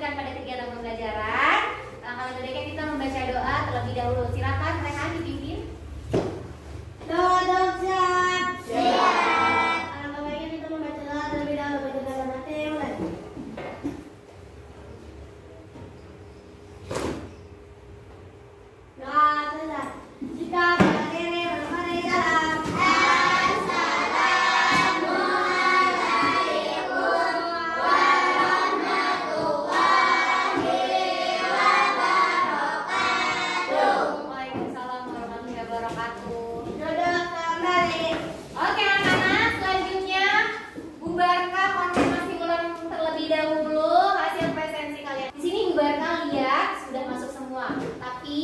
lanjutkan pada kegiatan pembelajaran. Kalau mereka kita membaca doa terlebih dahulu. Silakan mereka dipimpin. Doa siap. Siap. Alangkah baiknya kita membaca doa terlebih dahulu. Baca dalam hati mulai. Doa selesai. Jika pada diri bermari dalam. Oke anak-anak, selanjutnya bubarkan konfirmasi ulang terlebih dahulu hasil presensi kalian. Di sini bubarkan lihat sudah masuk semua, tapi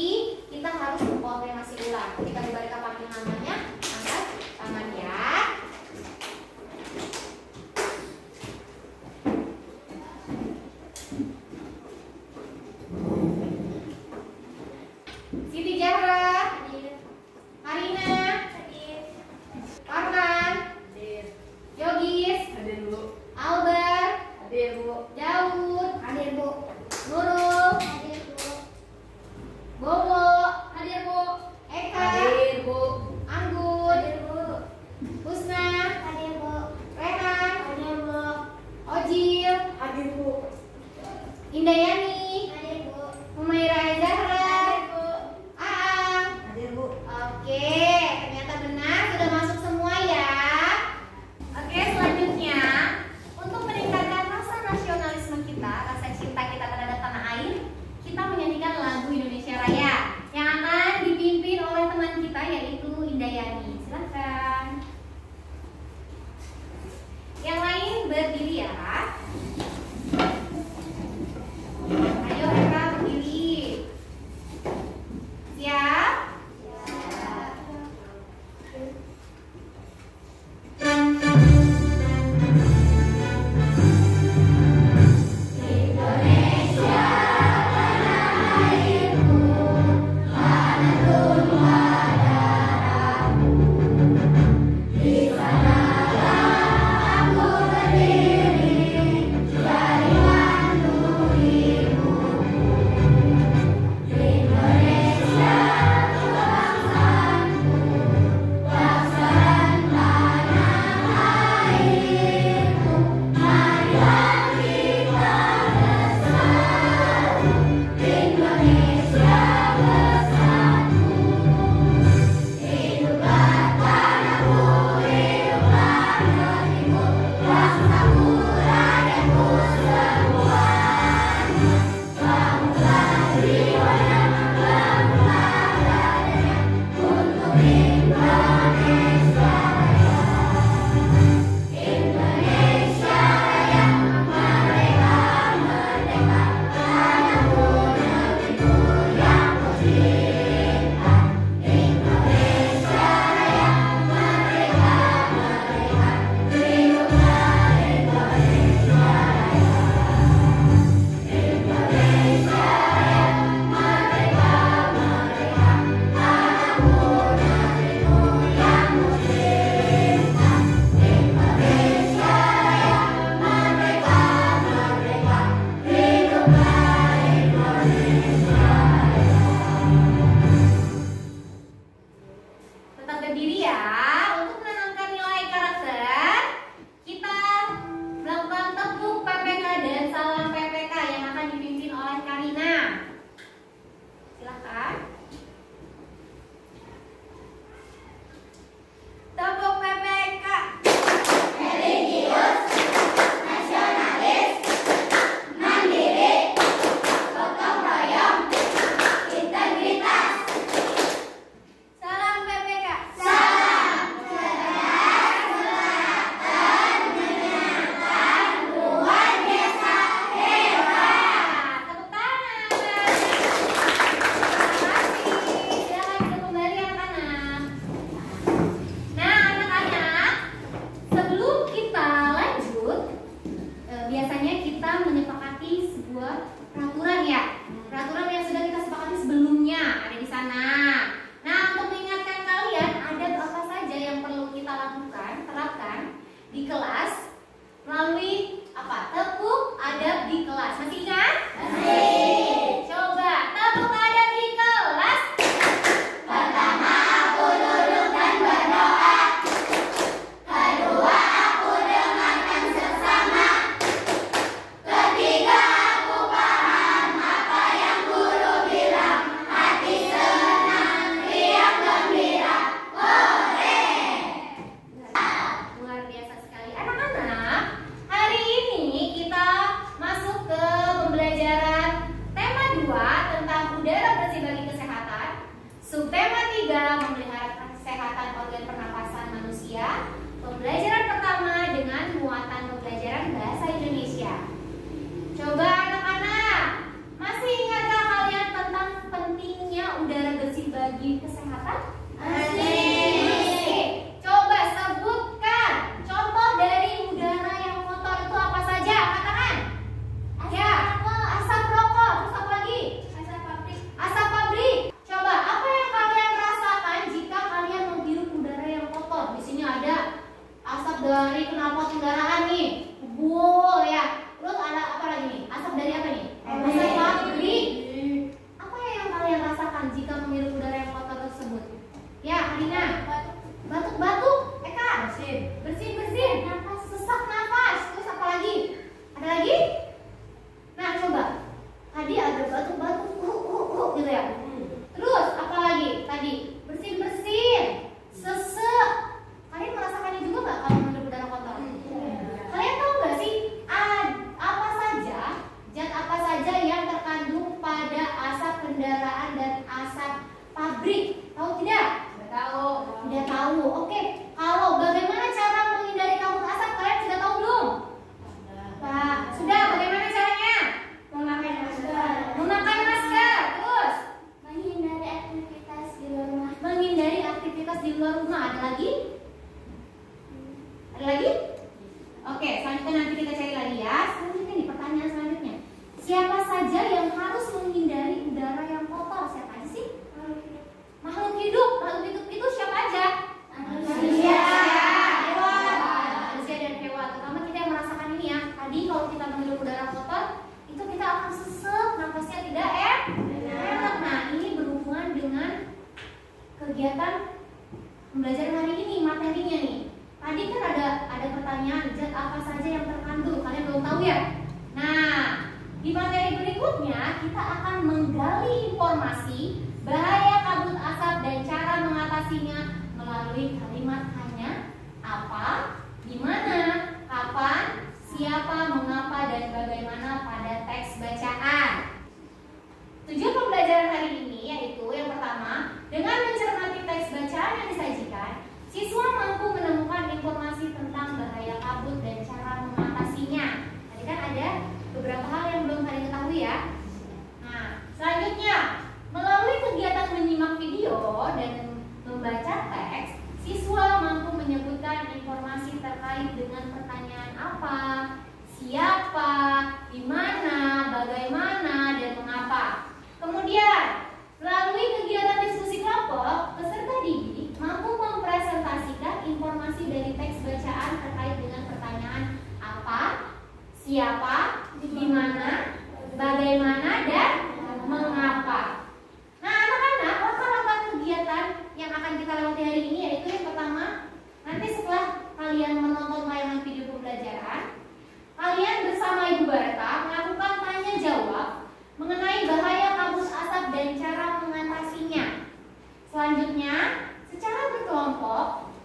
kita harus konfirmasi ulang. Ketika bubarkan panggil namanya, angkat tangan ya. Siti Zahra, Marina, Arman, Yogis, Hadir Bu. Albar, Hadir Bu. Daud, Hadir Bu. Nurul, Hadir Bu. Bobo, hadir Bu, Eka, Hadir Bu. Anggun, Hadir Bu. Husna, Hadir Bu. Rehan, Hadir Bu. Ojil, Hadir Bu. Indayani, Hadir Bu. Humaira Zahra, Hadir Bu. Aang. Hadir Bu. Oke, ternyata benar sudah masuk semua ya. Oke, selanjutnya untuk meningkatkan rasa nasionalisme kita, rasa cinta kita terhadap tanah air, kita menyanyikan lagu Indonesia Raya yang akan dipimpin oleh teman kita yaitu Indayani. Silakan. Yang lain berdiri ya. Ayo mereka berdiri. Siap? Tetap berdiri ya. Untuk menanamkan nilai karakter, kita melakukan tepuk PPK dan salam PPK yang akan dipimpin oleh Karina. Silakan. Tepuk PPK. Religius, nasionalis, mandiri, gotong royong, integritas. Salam PPK. Salam cerdas, selatan, menyenangkan, luar biasa, hebat. Tepuk tangan. Terima kasih. Silakan duduk kembali anak-anak. Nah, anak-anak, sebelum kita lanjut, biasanya kita menyepakati sebuah peraturan ya. Peraturan yang sudah kita sepakati sebelumnya ada di sana. Nah, untuk mengingatkan kalian, ada apa saja yang perlu kita lakukan, terapkan di kelas melalui apa? Tepuk adab di kelas. Masih ingat? juga memelihara kesehatan organ pernapasan manusia. Pembelajaran pertama dengan muatan pembelajaran bahasa Indonesia. Coba anak-anak, masih ingatkah kalian tentang pentingnya udara bersih bagi kesehatan? Masih. Coba sebutkan contoh dari udara yang kotor itu apa saja? Katakan. Ya, asap rokok. Terus apa lagi? Asap pabrik. Asap pabrik. Coba apa yang kalian rasakan jika kalian menghirup udara yang kotor? Di sini ada asap dari knalpot kendaraan nih. Ya. Terus ada apa lagi nih? Asap dari apa nih? Asap pabrik. Apa yang kalian rasakan jika menghirup udara yang kotor tersebut? Ya, Alina. Batuk-batuk. Eka. Bersin. Nafas, sesak nafas. Terus apa lagi? Ada lagi? Nah, coba. Tadi ada batuk-batuk, gitu ya. Terus apa lagi? Tadi bersin, sesek. Kalian merasakannya juga nggak kalau menghirup udara kotor? Kalian tahu nggak sih zat apa saja yang terkandung pada asap kendaraan dan asap pabrik? Tahu tidak? Tidak tahu. Oke. Kalau bagaimana cara menghindari kabut asap, kalian sudah tahu belum? Pak, sudah. Bagaimana caranya? Memakai masker. Terus menghindari aktivitas di luar rumah. Ada lagi? Oke, selanjutnya nanti kita cari lagi ya. Selanjutnya nih, pertanyaan selanjutnya. Siapa saja yang harus menghindari udara yang kotor? Siapa aja sih? Makhluk hidup. Makhluk hidup itu siapa aja? Manusia dan hewan. Terutama kita yang merasakan ini ya. Tadi kalau kita menghirup udara kotor, itu kita akan sesek, nafasnya tidak enak. Nah, ini berhubungan dengan kegiatan pembelajaran hari ini, materinya nih. Tadi kan ada pertanyaan, zat apa saja yang terkandung? Kalian belum tahu ya? Nah, di materi berikutnya kita akan menggali informasi bahaya kabut asap dan cara mengatasinya melalui kalimat hanya, apa, di mana, kapan, siapa, mengapa, dan bagaimana pada teks bacaan. Tujuan pembelajaran hari ini yaitu yang pertama, dengan mencermati teks bacaan yang disajikan, siswa mampu menemukan informasi tentang bahaya kabut dan cara mengatasinya. Tadi kan ada beberapa hal yang belum kalian ketahui ya. Nah, selanjutnya, melalui kegiatan menyimak video dan membaca teks, siswa mampu menyebutkan informasi terkait dengan pertanyaan apa, siapa, di mana, bagaimana, dan mengapa. Kemudian, melalui kegiatan diskusi kelompok, peserta didik mampu mempresentasikan informasi dari teks bacaan terkait dengan pertanyaan apa, siapa, di mana, bagaimana, dan mengapa. Nah, anak-anak, langkah-langkah kegiatan yang akan kita lewati hari ini yaitu yang pertama, nanti setelah kalian menonton tayangan video pembelajaran, kalian bersama Ibu Barta melakukan tanya jawab mengenai bahaya kabut asap dan cara mengatasinya. Selanjutnya, secara berkelompok,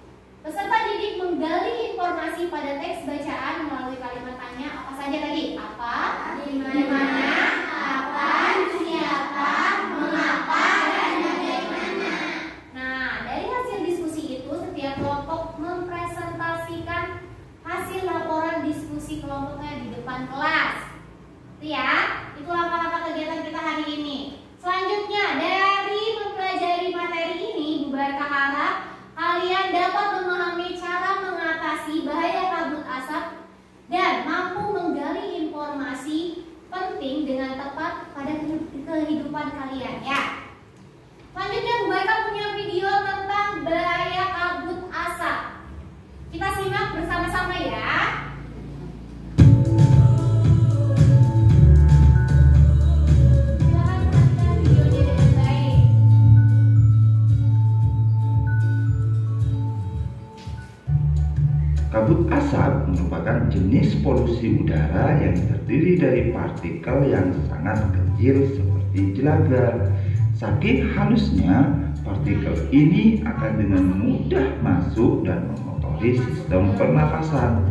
peserta didik menggali informasi pada teks bacaan melalui kalimat tanya apa saja tadi? Apa, di mana, kapan, siapa, mengapa, dan bagaimana. Nah, dari hasil diskusi itu, setiap kelompok mempresentasikan hasil laporan diskusi kelompoknya di depan kelas. Itu ya, itu langkah-langkah kegiatan kita hari ini. Selanjutnya, dari mempelajari materi ini, Bu Barta harap kalian dapat memahami cara mengatasi bahaya kabut asap dan mampu menggali informasi penting dengan tepat pada kehidupan kalian ya. Selanjutnya, Bu Barta punya video tentang bahaya kabut asap. Kita simak bersama-sama ya. Kabut asap merupakan jenis polusi udara yang terdiri dari partikel yang sangat kecil seperti jelaga. Saking halusnya, partikel ini akan dengan mudah masuk dan mengotori sistem pernafasan.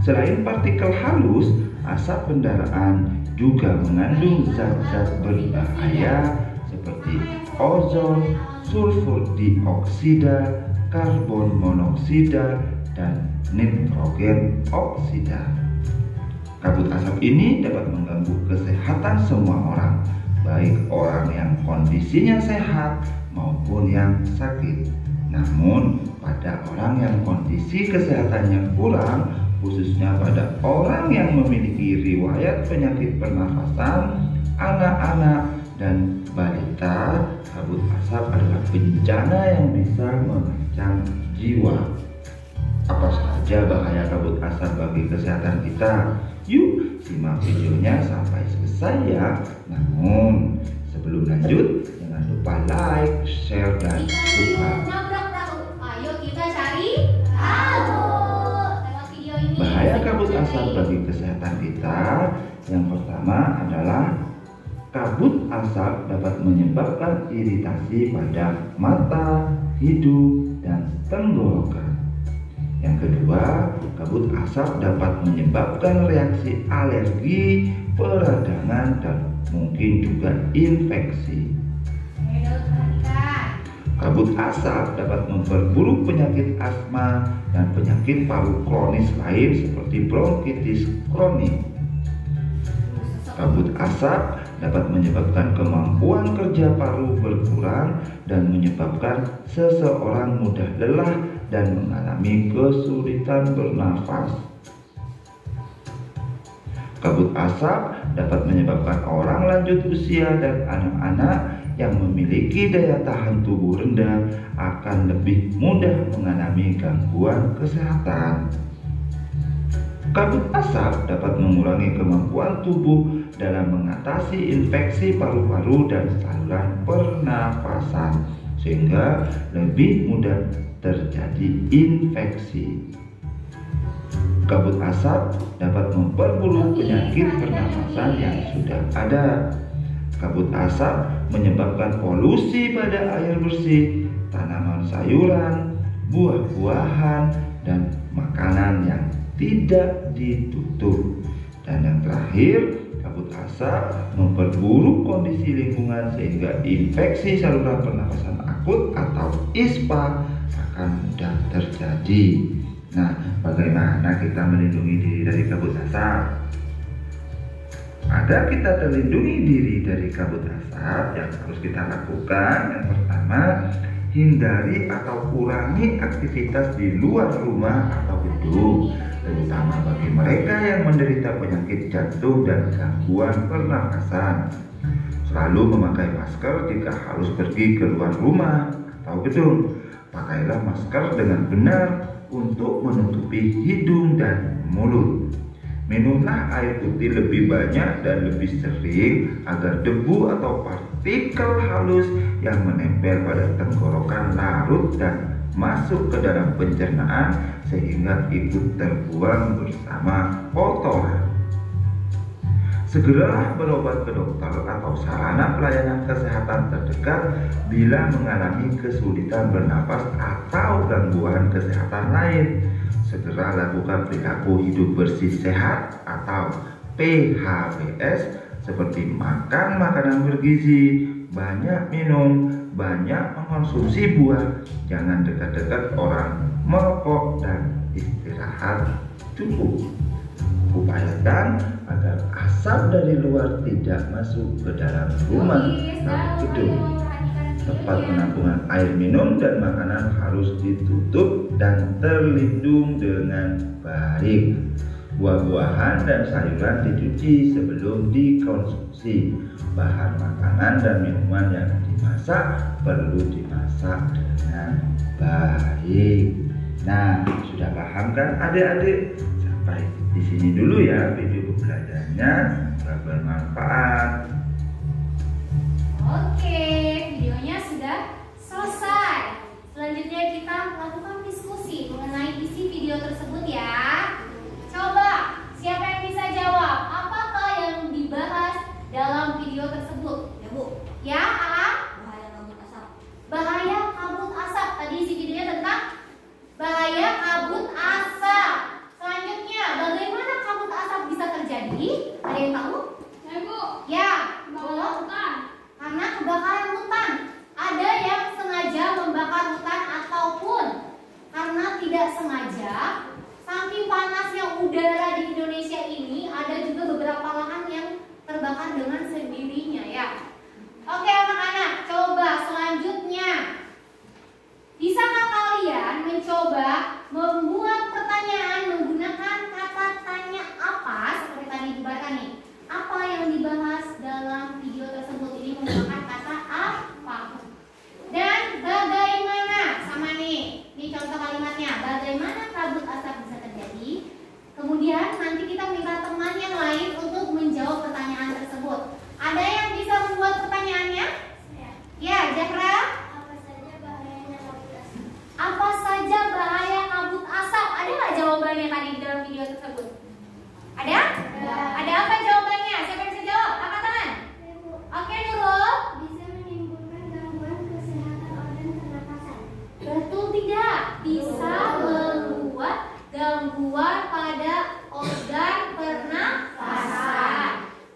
Selain partikel halus, asap kendaraan juga mengandung zat-zat berbahaya seperti ozon, sulfur dioksida, karbon monoksida, dan nitrogen oksida. Kabut asap ini dapat mengganggu kesehatan semua orang, baik orang yang kondisinya sehat maupun yang sakit. Namun, pada orang yang kondisi kesehatannya kurang, khususnya pada orang yang memiliki riwayat penyakit pernafasan, anak-anak, dan balita, kabut asap adalah bencana yang bisa mengancam jiwa. Apa saja bahaya kabut asap bagi kesehatan kita? Yuk, simak videonya sampai selesai ya. Namun, sebelum lanjut, jangan lupa like, share, dan subscribe. Ayo kita cari tahu lewat video ini. Bahaya kabut asap bagi kesehatan kita. Yang pertama adalah kabut asap dapat menyebabkan iritasi pada mata, hidung, dan tenggorokan. Yang kedua, kabut asap dapat menyebabkan reaksi alergi, peradangan, dan mungkin juga infeksi. Kabut asap dapat memperburuk penyakit asma dan penyakit paru kronis lain seperti bronkitis kronik. Kabut asap dapat menyebabkan kemampuan kerja paru berkurang dan menyebabkan seseorang mudah lelah dan mengalami kesulitan bernafas. Kabut asap dapat menyebabkan orang lanjut usia dan anak-anak yang memiliki daya tahan tubuh rendah akan lebih mudah mengalami gangguan kesehatan. Kabut asap dapat mengurangi kemampuan tubuh dalam mengatasi infeksi paru-paru dan saluran pernafasan, sehingga lebih mudah terjadi infeksi. Kabut asap dapat memperburuk penyakit pernafasan yang sudah ada. Kabut asap menyebabkan polusi pada air bersih, tanaman sayuran, buah-buahan, dan makanan yang tidak ditutup. Dan yang terakhir, kabut asap memperburuk kondisi lingkungan sehingga infeksi saluran pernafasan akut atau ISPA akan mudah terjadi. Nah, bagaimana kita melindungi diri dari kabut asap? Agar kita terlindungi diri dari kabut asap, yang harus kita lakukan yang pertama, hindari atau kurangi aktivitas di luar rumah atau gedung, terutama bagi mereka yang menderita penyakit jantung dan gangguan pernafasan. Selalu memakai masker jika harus pergi keluar rumah atau gedung. Pakailah masker dengan benar untuk menutupi hidung dan mulut. Minumlah air putih lebih banyak dan lebih sering agar debu atau partikel halus yang menempel pada tenggorokan larut dan masuk ke dalam pencernaan sehingga ikut terbuang bersama kotoran. Segeralah berobat ke dokter atau sarana pelayanan kesehatan terdekat bila mengalami kesulitan bernapas atau gangguan kesehatan lain. Segera lakukan perilaku hidup bersih sehat atau PHBS seperti makan makanan bergizi, banyak minum, banyak mengkonsumsi buah, jangan dekat-dekat orang, merokok, dan istirahat cukup. Upayakan agar asap dari luar tidak masuk ke dalam rumah atau gedung. Tempat penampungan air minum dan makanan harus ditutup dan terlindung dengan baik. Buah-buahan dan sayuran dicuci sebelum dikonsumsi. Bahan makanan dan minuman yang dimasak perlu dimasak dengan baik. Nah, sudah paham kan adik-adik? Sampai di sini dulu ya video pembelajarannya. Semoga bermanfaat. Oke, videonya sudah selesai. Selanjutnya kita lakukan diskusi mengenai isi video tersebut ya. Coba, siapa yang bisa jawab? Apakah yang dibahas dalam video tersebut? Ya Bu. Ya, Aang? Bahaya kabut asap. Bahaya kabut asap. Tadi isi videonya tentang bahaya kabut asap. Selanjutnya, bagaimana kabut asap bisa terjadi? Ada yang tahu? Ya Bu. Ya, Kebakaran hutan. karena kebakaran hutan. Ada yang sengaja dengan sendirinya ya. Oke anak-anak, coba selanjutnya. Bisakah kalian mencoba membuat pertanyaan menggunakan kata tanya apa? Seperti tadi dibaca nih. Apa yang dibahas dalam video tersebut ini menggunakan kata apa? Dan bagaimana? Sama nih, ini contoh kalimatnya. Bagaimana kabut asap bisa terjadi? Kemudian nanti kita minta teman yang lain untuk menjawab pertanyaan tersebut. Ada yang bisa membuat pertanyaannya? Ya, Zahra. Apa saja bahaya kabut asap? Ada nggak jawabannya tadi di dalam video tersebut? Ada? Ada apa jawabannya? Siapa yang bisa jawab? Angkat tangan. Oke, Nurul. Bisa menimbulkan gangguan kesehatan organ pernapasan. Betul tidak? Bisa membuat gangguan pada organ pernapasan.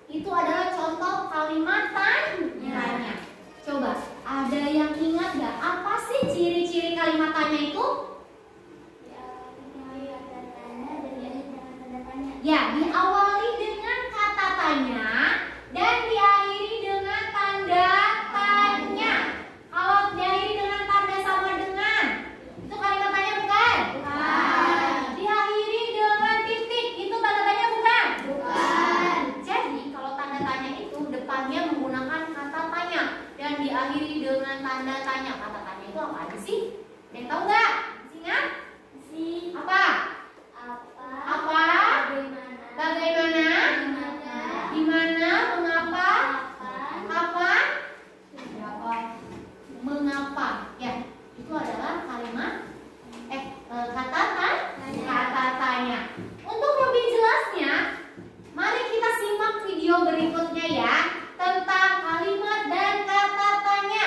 Itu adalah contoh kalimat tanya. Coba, ada yang ingat nggak? Apa sih ciri-ciri kalimat tanya itu? Ya, diawali dengan kata tanya dan diakhiri dengan tanda tanya. Kalau diakhiri dengan tanda sama dengan, itu kalimat tanya bukan? Bukan. Diakhiri dengan titik, itu tanda tanya bukan? Bukan. Jadi kalau tanda tanya itu depannya menggunakan kata tanya dan diakhiri dengan tanda tanya. Kata tanya itu apa aja sih? Ada yang tahu nggak? Masih ingat? Apa? Apa? Bagaimana? Di mana? Mengapa? Kapan? Mengapa? Ya, itu adalah kalimat kata tanya. Untuk lebih jelasnya, mari kita simak video berikutnya ya tentang kalimat dan kata tanya.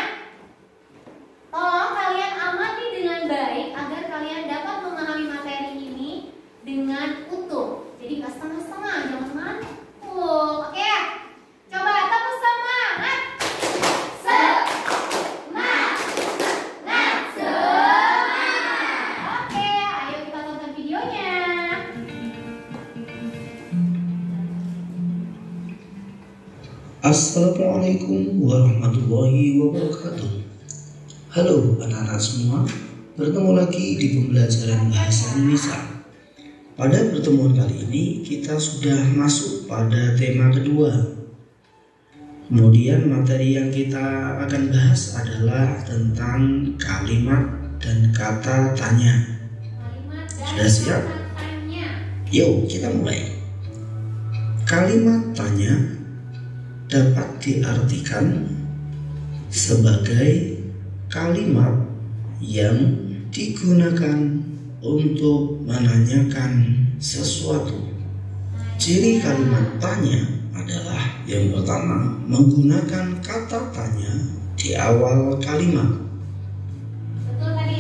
Tolong kalian amati dengan baik agar kalian dapat memahami materi ini dengan utuh. Jadi nggak setengah-setengah, jangan ngantuk. Oke, coba tepuk semangat. Semangat. Oke, ayo kita tonton videonya. Assalamualaikum warahmatullahi wabarakatuh. Halo anak-anak semua, bertemu lagi di pembelajaran bahasa Indonesia. Pada pertemuan kali ini kita sudah masuk pada tema kedua. Kemudian materi yang kita akan bahas adalah tentang kalimat dan kata tanya. Sudah siap? Yuk kita mulai. Kalimat tanya dapat diartikan sebagai kalimat yang digunakan untuk menanyakan sesuatu. Ciri kalimat tanya adalah yang pertama, menggunakan kata tanya di awal kalimat.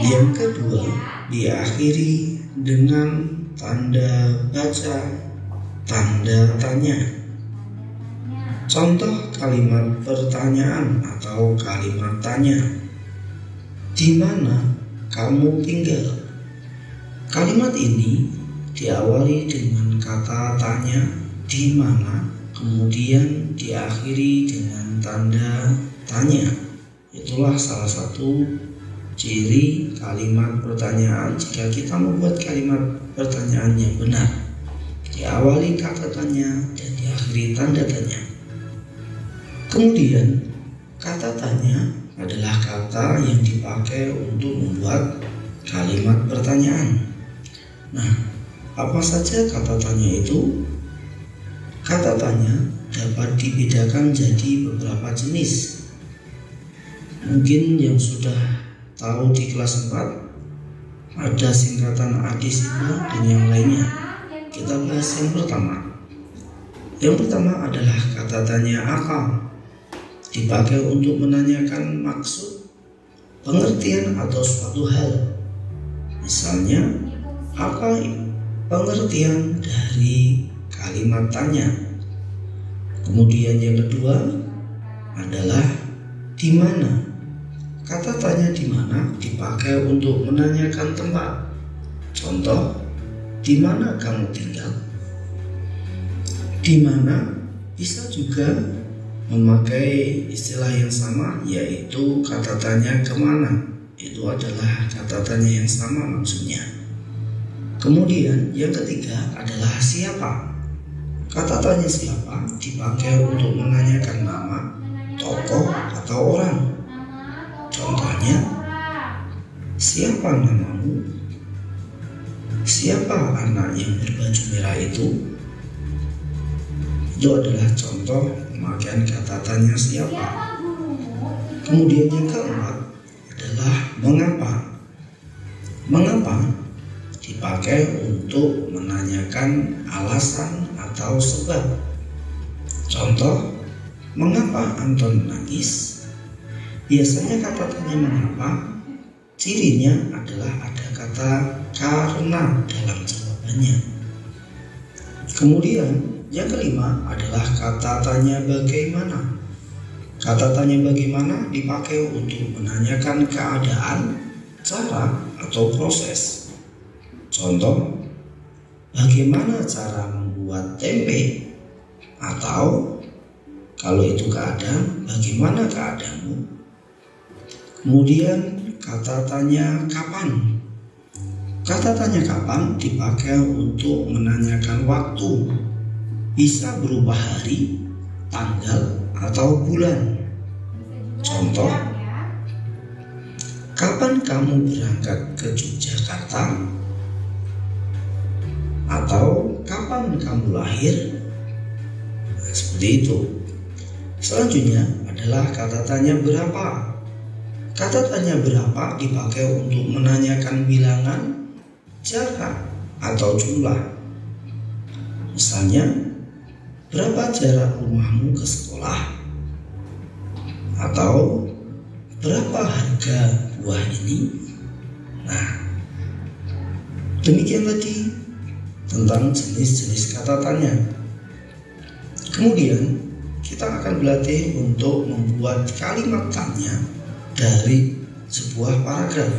Yang kedua, diakhiri dengan tanda baca, tanda tanya. Contoh kalimat pertanyaan atau kalimat tanya. Di mana kamu tinggal? Kalimat ini diawali dengan kata tanya di mana, kemudian diakhiri dengan tanda tanya. Itulah salah satu ciri kalimat pertanyaan jika kita membuat kalimat pertanyaan yang benar. Diawali kata tanya dan diakhiri tanda tanya. Kemudian kata tanya adalah kata yang dipakai untuk membuat kalimat pertanyaan. Nah, apa saja kata tanya itu? Kata tanya dapat dibedakan jadi beberapa jenis. Mungkin yang sudah tahu di kelas 4 ada singkatan adisimal dan yang lainnya. Kita bahas yang pertama. Yang pertama adalah kata tanya akal. Dipakai untuk menanyakan maksud, pengertian atau suatu hal. Misalnya, apa pengertian dari kalimat tanya? Kemudian yang kedua adalah di mana. Kata tanya di mana dipakai untuk menanyakan tempat. Contoh, di mana kamu tinggal? Di mana bisa juga memakai istilah yang sama, yaitu kata tanya kemana. Itu adalah kata tanya yang sama maksudnya. Kemudian yang ketiga adalah siapa. Kata tanya siapa dipakai untuk menanyakan nama, tokoh, atau orang. Contohnya, siapa namamu? Siapa anak yang berbaju merah itu? Itu adalah contoh pemakaian kata tanya siapa. Kemudian yang keempat adalah mengapa. Mengapa dipakai untuk menanyakan alasan atau sebab. Contoh, mengapa Anton menangis? Biasanya kata tanya mengapa, cirinya adalah ada kata karena dalam jawabannya. Kemudian yang kelima adalah kata tanya bagaimana. Kata tanya bagaimana dipakai untuk menanyakan keadaan, cara, atau proses. Contoh, bagaimana cara membuat tempe? Atau kalau itu keadaan, bagaimana keadaanmu? Kemudian kata tanya kapan. Kata tanya kapan dipakai untuk menanyakan waktu. Bisa berupa hari, tanggal, atau bulan. Contoh, kapan kamu berangkat ke Yogyakarta? Atau kapan kamu lahir? Nah, seperti itu. Selanjutnya adalah kata tanya berapa. Kata tanya berapa dipakai untuk menanyakan bilangan, jarak, atau jumlah. Misalnya, berapa jarak rumahmu ke sekolah? Atau berapa harga buah ini? Nah, demikian tadi tentang jenis-jenis kata tanya. Kemudian kita akan berlatih untuk membuat kalimat tanya dari sebuah paragraf.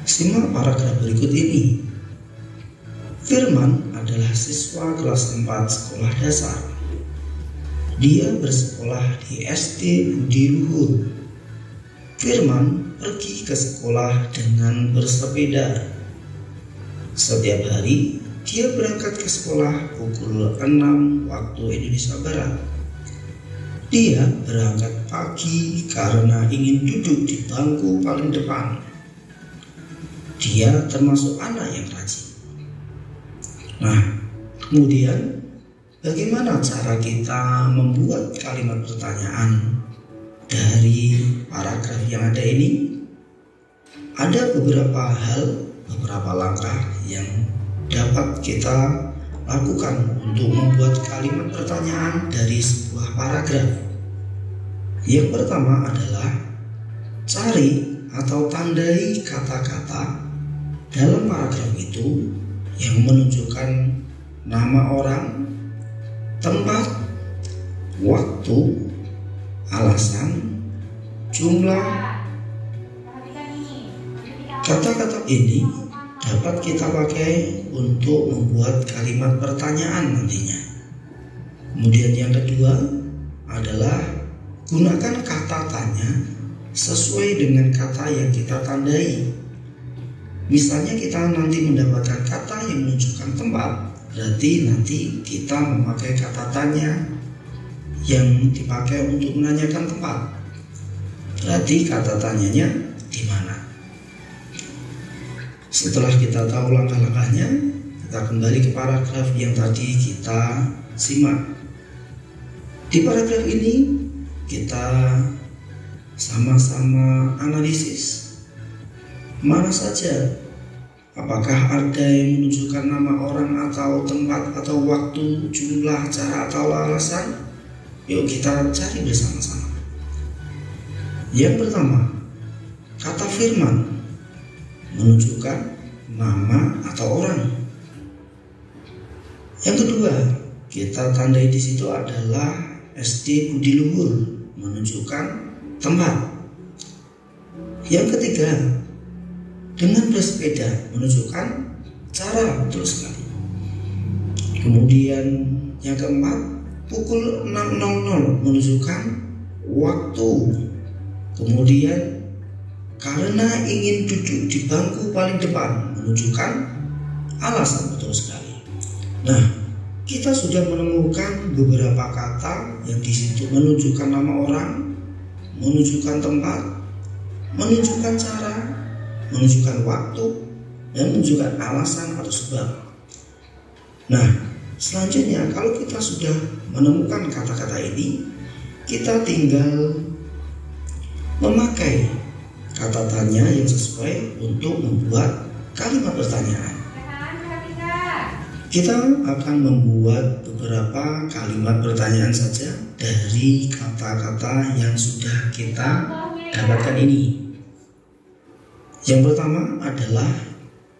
Simak paragraf berikut ini. Firman adalah siswa kelas 4 sekolah dasar. Dia bersekolah di SD Budi Luhur. Firman pergi ke sekolah dengan bersepeda. Setiap hari dia berangkat ke sekolah pukul 6 waktu Indonesia Barat. Dia berangkat pagi karena ingin duduk di bangku paling depan. Dia termasuk anak yang rajin. Nah, kemudian bagaimana cara kita membuat kalimat pertanyaan dari paragraf yang ada ini? Ada beberapa hal, beberapa langkah yang dapat kita lakukan untuk membuat kalimat pertanyaan dari sebuah paragraf. Yang pertama adalah cari atau tandai kata-kata dalam paragraf itu yang menunjukkan nama orang, tempat, waktu, alasan, jumlah. Kata-kata ini dapat kita pakai untuk membuat kalimat pertanyaan nantinya. Kemudian yang kedua adalah gunakan kata tanya sesuai dengan kata yang kita tandai. Misalnya kita nanti mendapatkan kata yang menunjukkan tempat, berarti nanti kita memakai kata tanya yang dipakai untuk menanyakan tempat. Berarti kata tanyanya di mana. Setelah kita tahu langkah-langkahnya, kita kembali ke paragraf yang tadi kita simak. Di paragraf ini kita sama-sama analisis mana saja, apakah ada yang menunjukkan nama orang atau tempat atau waktu, jumlah, cara, atau alasan. Yuk kita cari bersama-sama. Yang pertama, kata firman menunjukkan nama atau orang. Yang kedua, kita tandai di situ adalah SD Budi Luhur, menunjukkan tempat. Yang ketiga, dengan bersepeda, menunjukkan cara, betul sekali. Kemudian yang keempat, pukul 6.00 menunjukkan waktu. Kemudian karena ingin duduk di bangku paling depan menunjukkan alasan, betul sekali. Nah, kita sudah menemukan beberapa kata yang di situ menunjukkan nama orang, menunjukkan tempat, menunjukkan cara, menunjukkan waktu, dan menunjukkan alasan atau sebab. Nah, selanjutnya kalau kita sudah menemukan kata-kata ini, kita tinggal memakai kata tanya yang sesuai untuk membuat kalimat pertanyaan. Kita akan membuat beberapa kalimat pertanyaan saja dari kata-kata yang sudah kita dapatkan ini. Yang pertama adalah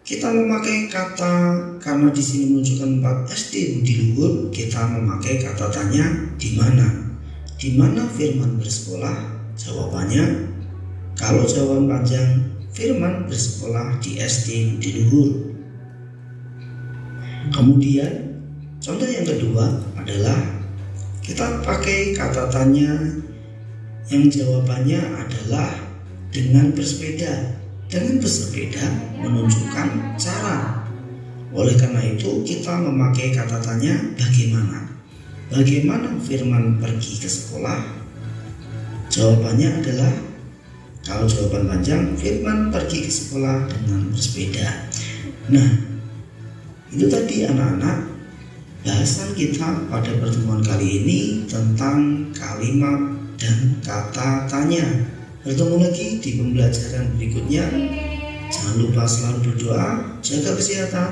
kita memakai kata, karena di sini menunjukkan 4 SD Budi Luhur, kita memakai kata tanya di mana. Di mana Firman bersekolah? Jawabannya, kalau jawaban panjang, Firman bersekolah di SD Budi Luhur. Kemudian contoh yang kedua adalah kita pakai kata tanya yang jawabannya adalah dengan bersepeda. Dengan bersepeda menunjukkan cara. Oleh karena itu kita memakai kata tanya bagaimana. Bagaimana Firman pergi ke sekolah? Jawabannya adalah, kalau jawaban panjang, Firman pergi ke sekolah dengan bersepeda. Nah, itu tadi anak-anak bahasan kita pada pertemuan kali ini tentang kalimat dan kata tanya. Bertemu lagi di pembelajaran berikutnya. Jangan lupa selalu berdoa, jaga kesehatan.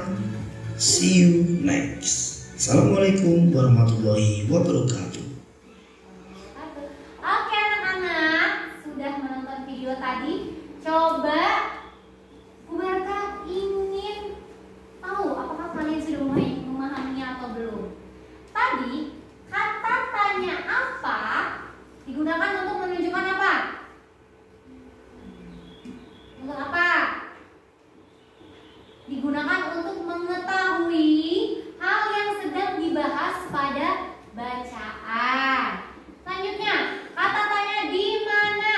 See you next. Assalamualaikum warahmatullahi wabarakatuh. Oke anak-anak, sudah menonton video tadi. Coba Bu Berta ingin tahu apakah kalian sudah memahaminya atau belum. Tadi kata tanya apa digunakan untuk menunjukkan apa? Untuk apa? Digunakan untuk mengetahui hal yang sedang dibahas pada bacaan. Selanjutnya, kata tanya di mana?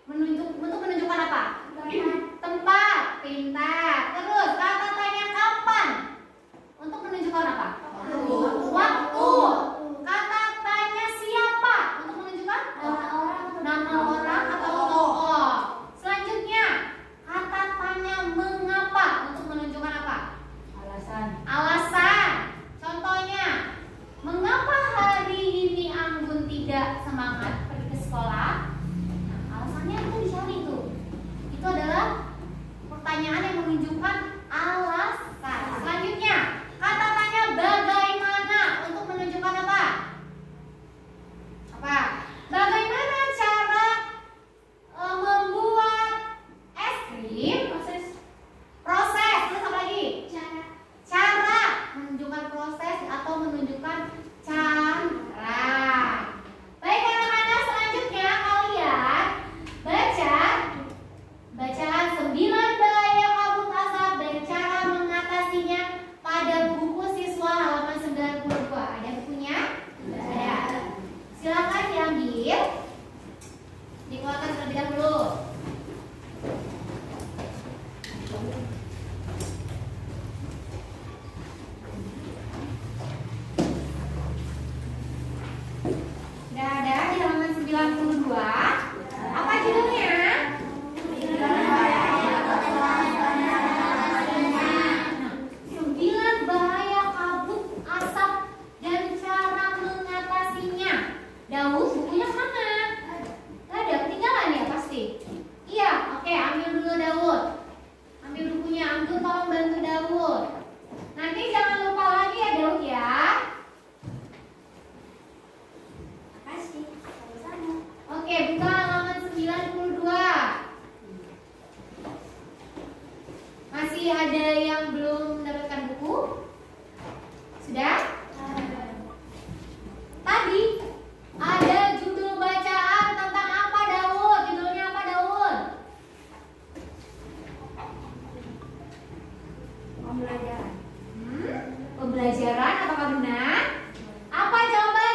Untuk menunjukkan apa? Tempat, pintar. Terus kata tanya kapan? Untuk menunjukkan apa? Waktu. Kata tanya siapa? Untuk menunjukkan nama orang atau tokoh. Selanjutnya, kata tanya mengapa? Untuk menunjukkan apa? Alasan. Contohnya, mengapa hari ini Anggun tidak semangat pergi ke sekolah? Nah, alasannya itu dicari tuh. Itu adalah pertanyaan yang menunjukkan alasan. Selanjutnya, kata tanya bagaimana? Untuk menunjukkan apa? Apa? Bagaimana cara membuat es krim? Proses. Terus apa lagi? Cara. Menunjukkan proses atau menunjukkan cara. Baik anak-anak, selanjutnya kalian baca bacaan 9 bahaya kabut asap dan cara mengatasinya pada buku siswa halaman 92. Ada bukunya? Ada. Silakan diambil. Dikeluarkan terlebih dahulu. Sudah ada di halaman 92. Apa judulnya? 9 bahaya kabut asap dan cara mengatasinya. Daud, bukunya mana? Ada, ketinggalan ya pasti. Iya, oke, ambil dulu Daud. Ambil bukunya, Anggun tolong bantu Daud. Nanti jangan lupa lagi ya Daud ya. Oke, buka halaman 92. Masih ada yang belum mendapatkan buku? Sudah? Tadi ada judul bacaan tentang apa Daud? Judulnya apa Daud? Pembelajaran. Pembelajaran, apakah benar? Apa jawaban?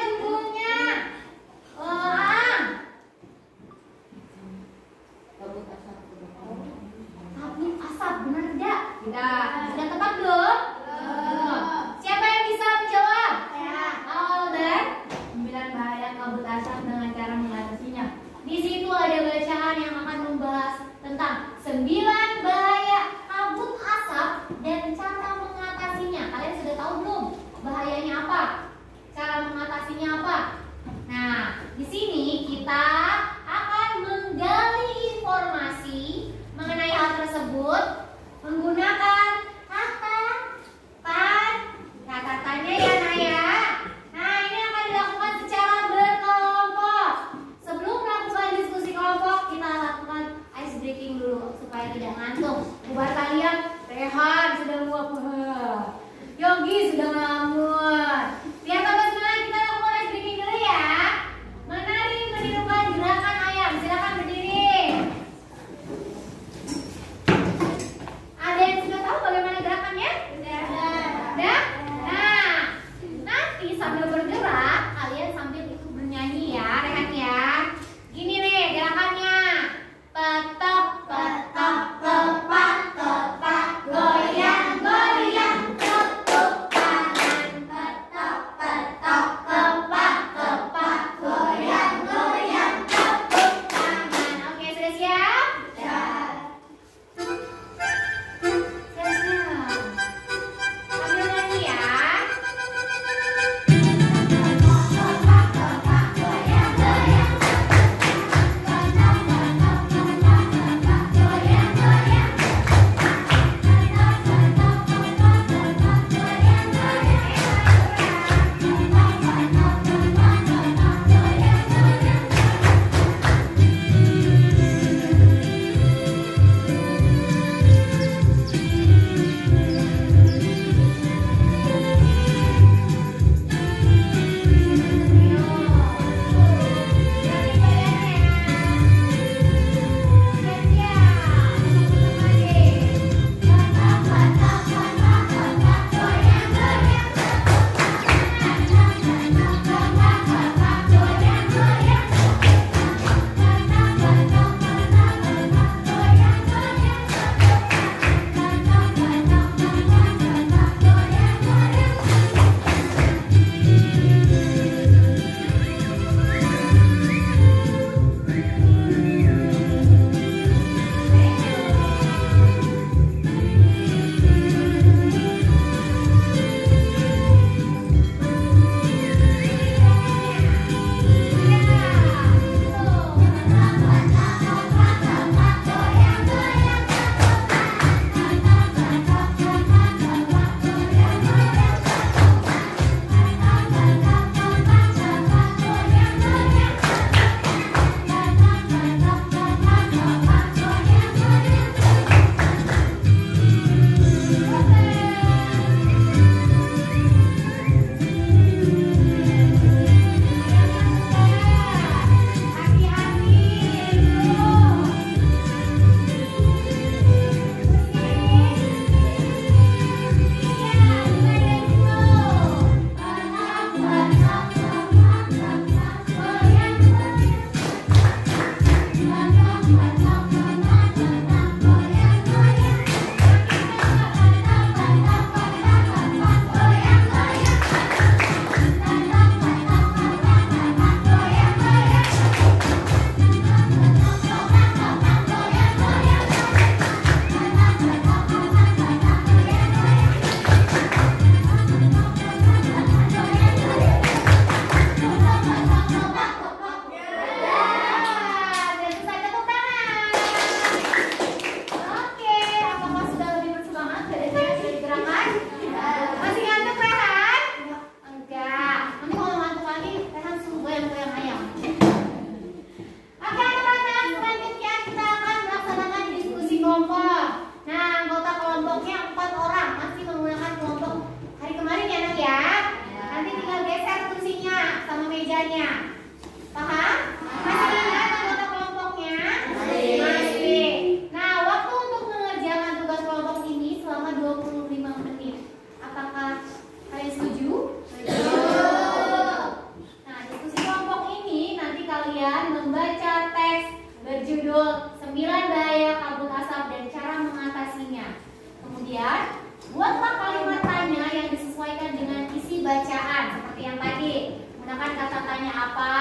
Gunakan kata tanya apa,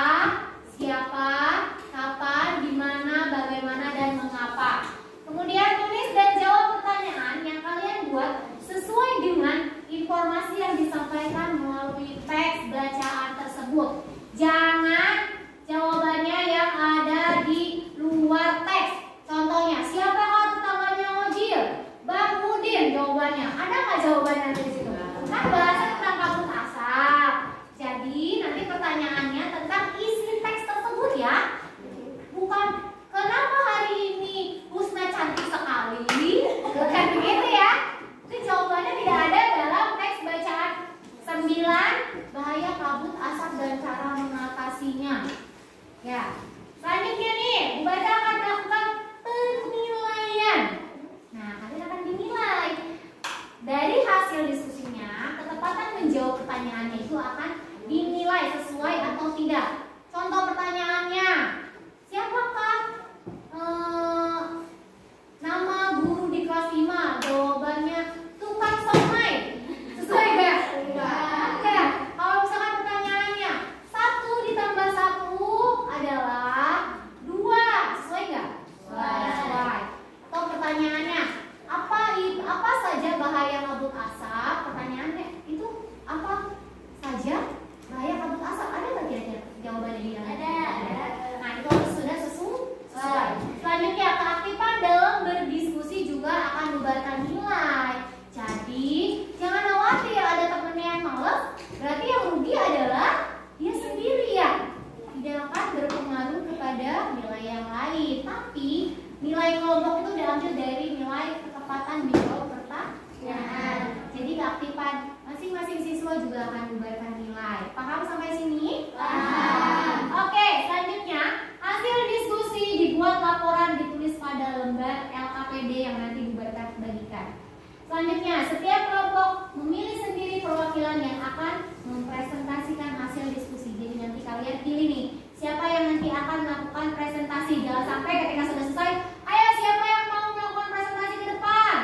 siapa, kapan, di mana, bagaimana, dan mengapa. Kemudian tulis dan jawab pertanyaan yang kalian buat sesuai dengan informasi yang disampaikan melalui teks bacaan tersebut. Jangan jawabannya yang ada di luar teks. Contohnya, siapakah tetangganya Ojil? Bang Udin jawabannya. Ada nggak jawabannya di situ? Kan bahasa tentang kabut asap. Jadi nanti pertanyaannya tentang isi teks tersebut ya. Bukan kenapa hari ini Husna cantik sekali. Bukan begitu ya. Itu jawabannya tidak ada dalam teks bacaan 9 bahaya kabut asap dan cara mengatasinya. Ya. Selanjutnya nih, Bu Baca akan melakukan penilaian. Nah, kalian akan dinilai. Dari hasil diskusinya, ketepatan menjawab pertanyaannya itu akan dinilai sesuai atau tidak. Contoh pertanyaannya, siapakah nama guru di kelas 5? Jawabannya tukang somai. Sesuai gak? Enggak. Kalau misalkan pertanyaannya 1 ditambah 1 adalah 2, sesuai gak? Sesuai. Atau pertanyaannya, apa saja bahaya kabut asap? Pertanyaannya itu apa saja bahaya kabut asap? Ada nggak kira-kira jawabannya di dalam? Ada. Nah, itu harus sudah sesuai. Selanjutnya, keaktifan dalam berdiskusi juga akan memberikan nilai. Jadi jangan khawatir ada temennya yang males, berarti yang rugi adalah dia sendiri ya. Tidak akan berpengaruh kepada nilai yang lain. Tapi nilai kelompok itu diambil dari nilai ketepatan menjawab pertanyaan. Jadi keaktifan masing-masing siswa juga akan memberikan nilai. Paham sampai sini? Paham. Oke, selanjutnya hasil diskusi dibuat laporan ditulis pada lembar LKPD yang nanti dibagikan. Selanjutnya, setiap kelompok memilih sendiri perwakilan yang akan mempresentasikan hasil diskusi. Jadi nanti kalian pilih nih, siapa yang nanti akan melakukan presentasi. Jangan sampai ketika sudah selesai, ayo siapa yang mau melakukan presentasi ke depan?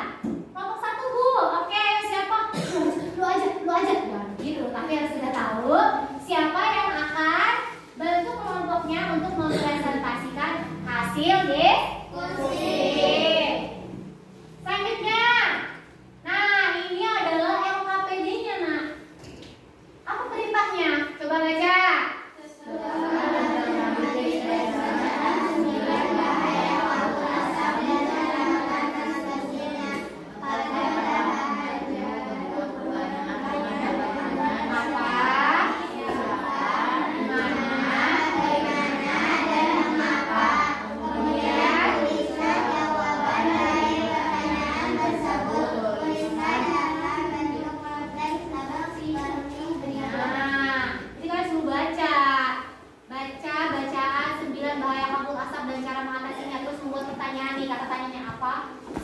Kelompok 1 Bu, oke ayo siapa? Lu aja. Bukan begitu, tapi harus sudah tahu siapa yang akan bantu kelompoknya untuk mempresentasikan hasil diskusi. Selanjutnya, nah ini adalah LKPD-nya nak. Apa perintahnya? Coba baca.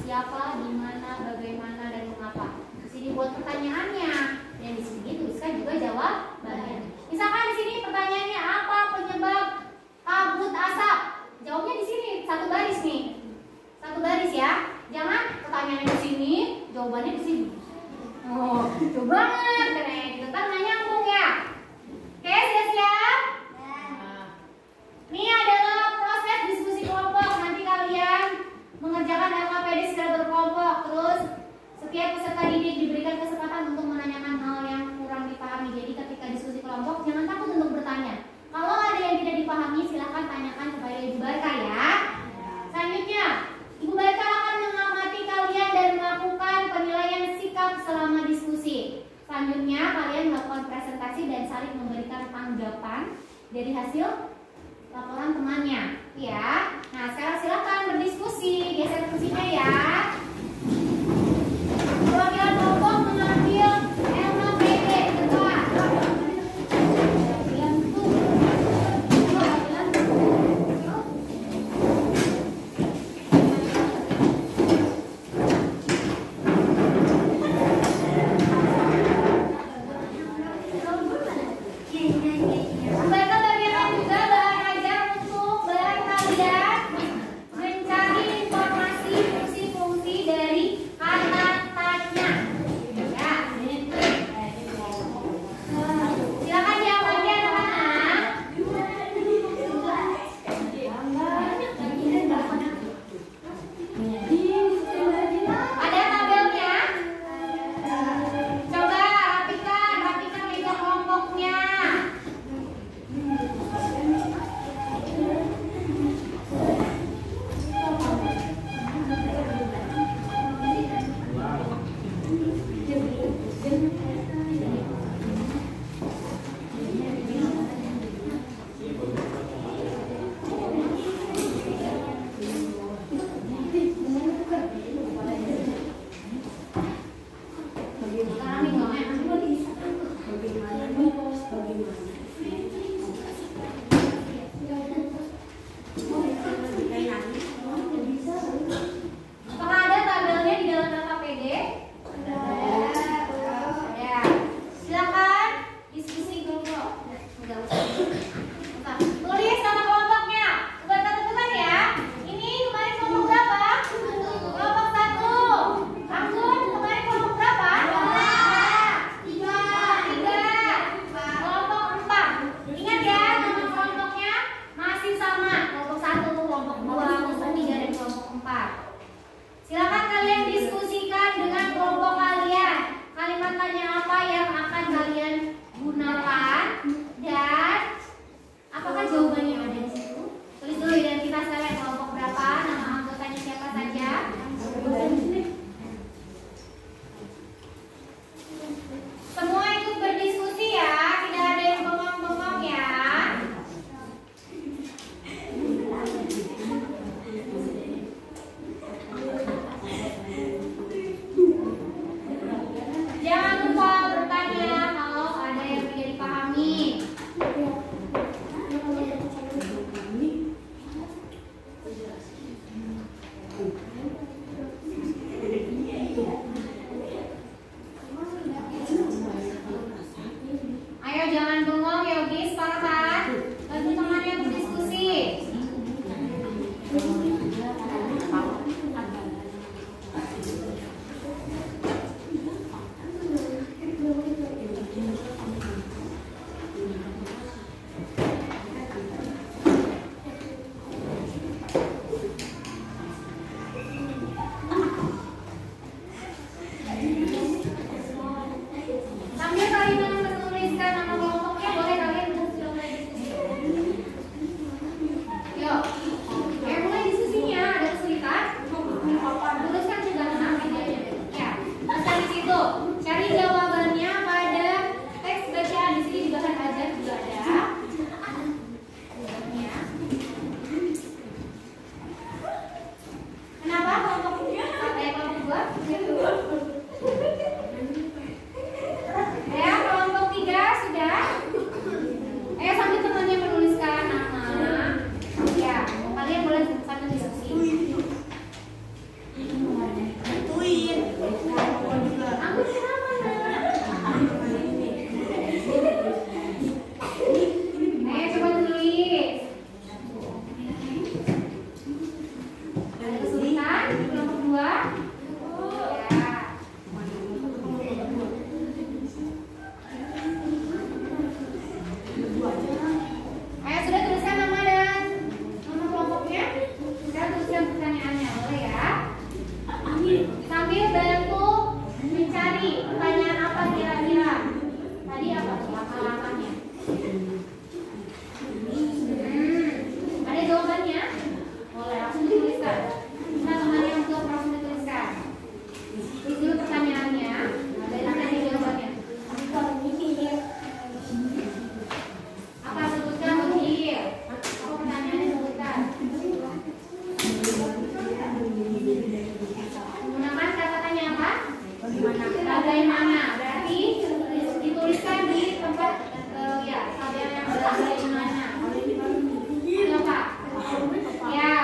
Siapa, di mana, bagaimana, dan mengapa. Di sini buat pertanyaannya, dan di sini tuliskan juga jawabannya. Misalkan di sini pertanyaannya apa penyebab kabut asap? Jawabnya di sini satu baris nih, satu baris ya. Jangan pertanyaannya di sini, jawabannya di sini. Oh, coba banget, keren. Kita nggak nyambung ya. Oke, sudah siap? Ini adalah proses diskusi kelompok. Nanti kalian mengerjakan LKPD secara berkelompok. Terus setiap peserta didik diberikan kesempatan untuk menanyakan hal yang kurang dipahami. Jadi ketika diskusi kelompok jangan takut untuk bertanya. Kalau ada yang tidak dipahami silahkan tanyakan kepada Ibu Barka ya. Selanjutnya Ibu Barka akan mengamati kalian dan melakukan penilaian sikap selama diskusi. Selanjutnya kalian melakukan presentasi dan saling memberikan tanggapan dari hasil laporan temannya, ya. Nah, sekarang silakan berdiskusi, geser kursinya ya. Perwakilan kelompok mengambil LKPD kedua. Mereka bagian juga bahan ajar untuk barang kalian mencari informasi fungsi-fungsi dari kata tanya. Ya, silakan diamati anak-anak. Ayo jangan bengong Yogi, sepakat. Bantu temannya berdiskusi. Sambil kalian menuliskan nama kelompoknya, boleh kalian mulai diskusi. Yuk, mulai diskusinya. Ada kesulitan? Tuliskan juga nama idenya. Ya, terus dari situ cari jawabannya pada teks bacaan. Di sini di bahan ajar juga ada. Kenapa kelompoknya? Kelompok 2? Ya, kelompok 3 sudah. Ayo sambil temannya menuliskan nama. Ya, kalian boleh sambil diskusi. Ambil kenapa, Nak? Ayo coba tulis. Ada kesulitan di kelompok 2? Ya. Ayo sudah tuliskan nama dan nama kelompoknya. Sekarang tuliskan pertanyaannya, boleh ya? Sambil bantu mencari pertanyaan apa kira-kira. Tadi apa langkah-langkahnya? Ada jawabannya? Boleh langsung dituliskan. Nah, temannya untuk langsung dituliskan. Tulis dulu pertanyaannya. Dari tadi jawabannya. Apa sebutkan Mungil? Apa pertanyaannya sebutkan? Menggunakan kata-katanya apa? Bagaimana? Berarti dituliskan di tempat ya, ada yang bagaimana. Apa? Ya,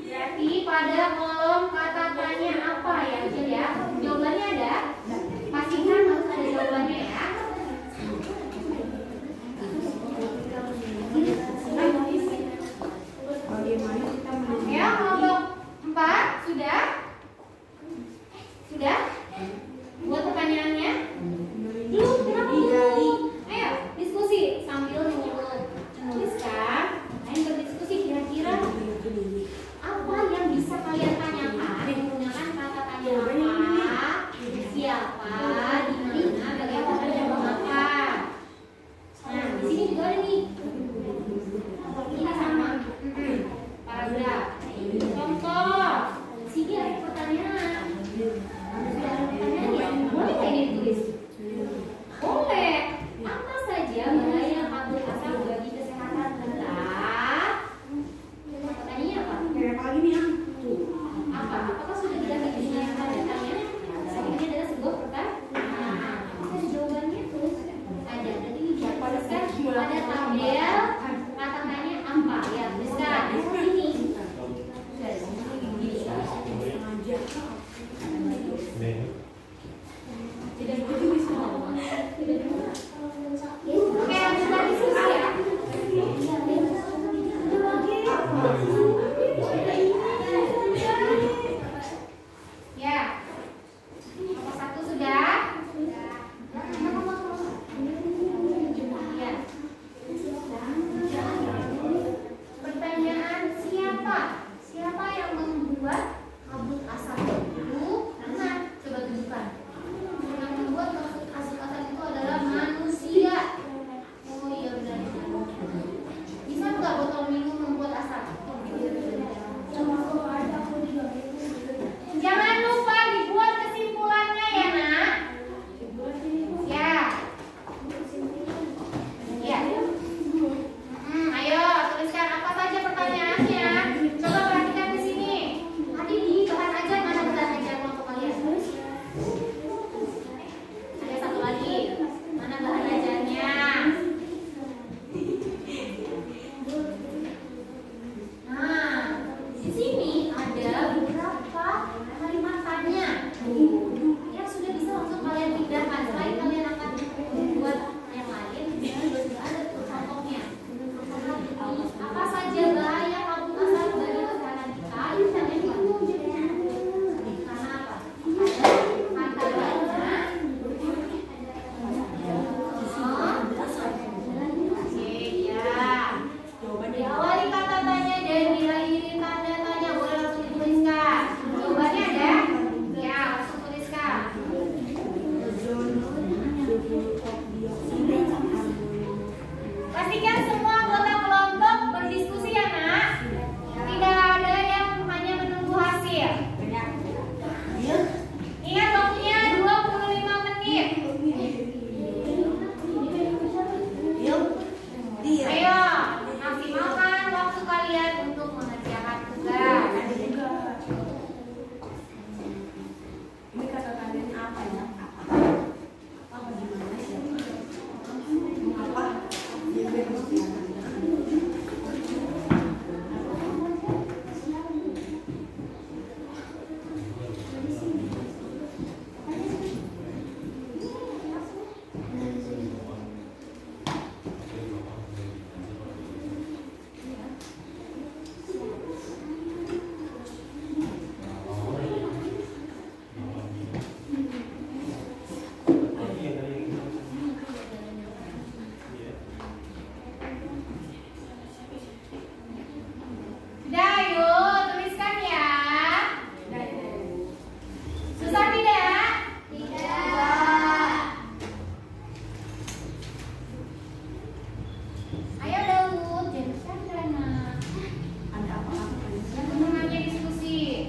berarti pada kolom kata-katanya apa ya, Jil ya? Jawabannya ada? Pastikan harus ada jawabannya ya. Ya, kelompok 4 sudah? Sudah? Buat pertanyaannya? Belum, kenapa belum? Ayo, diskusi sambil menuliskan. Kalian berdiskusi kira-kira apa yang bisa kalian tanyakan menggunakan kata-kata apa, siapa, di mana, bagaimana, dan mengapa. Nah, di sini juga ada nih. Ini sama. Paragraf. Contoh. Di sini ada pertanyaan. Sudah ada pertanyaan ya? Boleh nggak ini ditulis? Boleh. Apa saja bahaya yang kabut asap bagi kesehatan kita? Pertanyaannya apa? Apa? Apakah sudah tidak terjadi yang tanya? Ini adalah sebuah pertanyaan. Apa jawabannya? Ada. Jadi dituliskan ada tabel kata-katanya apa? Ya, tuliskan ini. Oke, lanjut lagi diskusi ya. Ya, nomor 1 sudah. Ya. Pastikan semua anggota kelompok berdiskusi ya nak. Tidak ada yang hanya menunggu hasil. Ingat waktunya 25 menit. Ayo, maksimalkan waktu kalian untuk mengerjakan tugas. Ini kata kalian apa ya? Apa gimana sih? Mengapa? Sudah, yuk tuliskan ya. Susah tidak? Tidak. Ayo Daud, jangan bercanda nak. Ada apa-apa? Yang teman aja diskusi.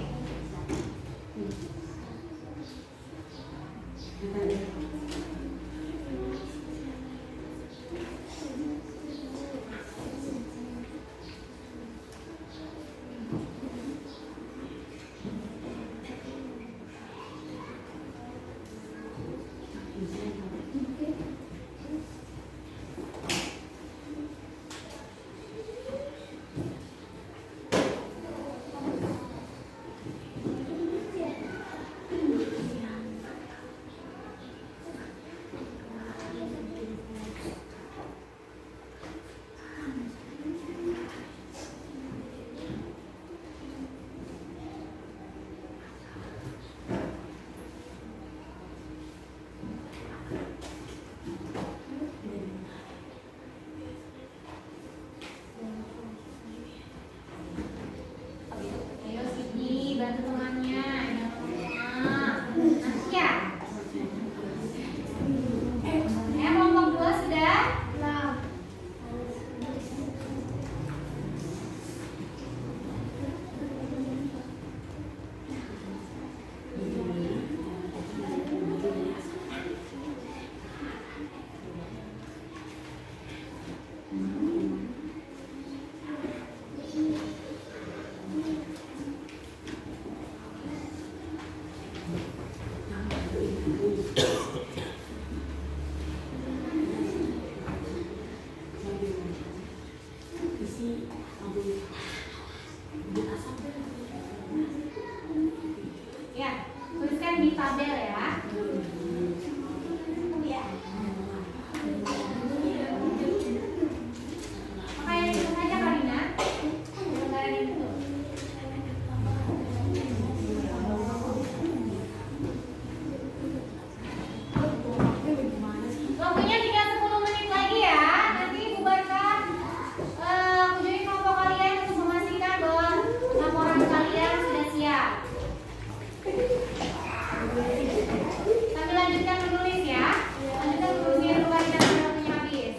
Ayo sini bantu temannya. Nanti ya. Kelompok 2 sudah? Ya, tuliskan di tabel ya. Makanya itu saja Karina. Sementara itu. Waktunya tinggal 10 menit lagi ya. Nanti bubarkan. Aku jadi kelompok kalian untuk memastikan bahwa laporan kalian sudah siap. Sambil lanjutkan menulis ya. Lanjutkan menulisnya dulu Karina sampai waktunya habis.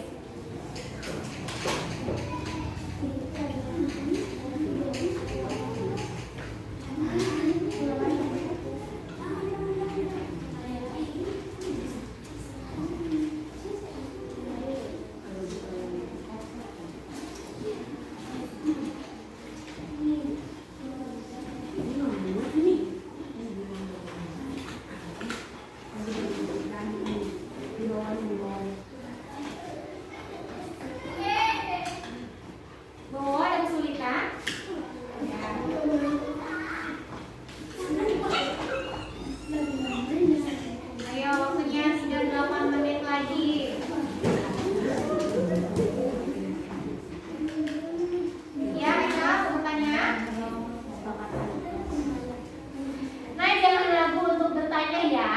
Bahwa ada kesulitan? Ya. Ayo waktunya sudah 8 menit lagi. Ya, Eka, sebutannya. Nah, jangan ragu untuk bertanya ya.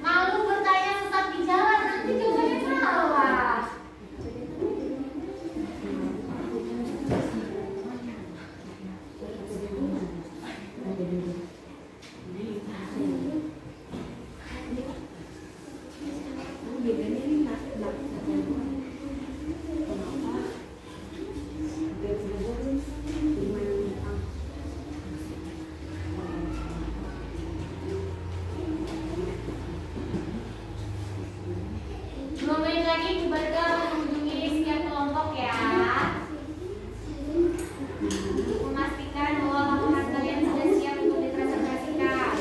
Malu bertanya sesat di jalan, nanti jawabannya salah. lagi Bu Barga mengunjungi setiap kelompok ya. Memastikan bahwa laporan kalian sudah siap untuk dipresentasikan.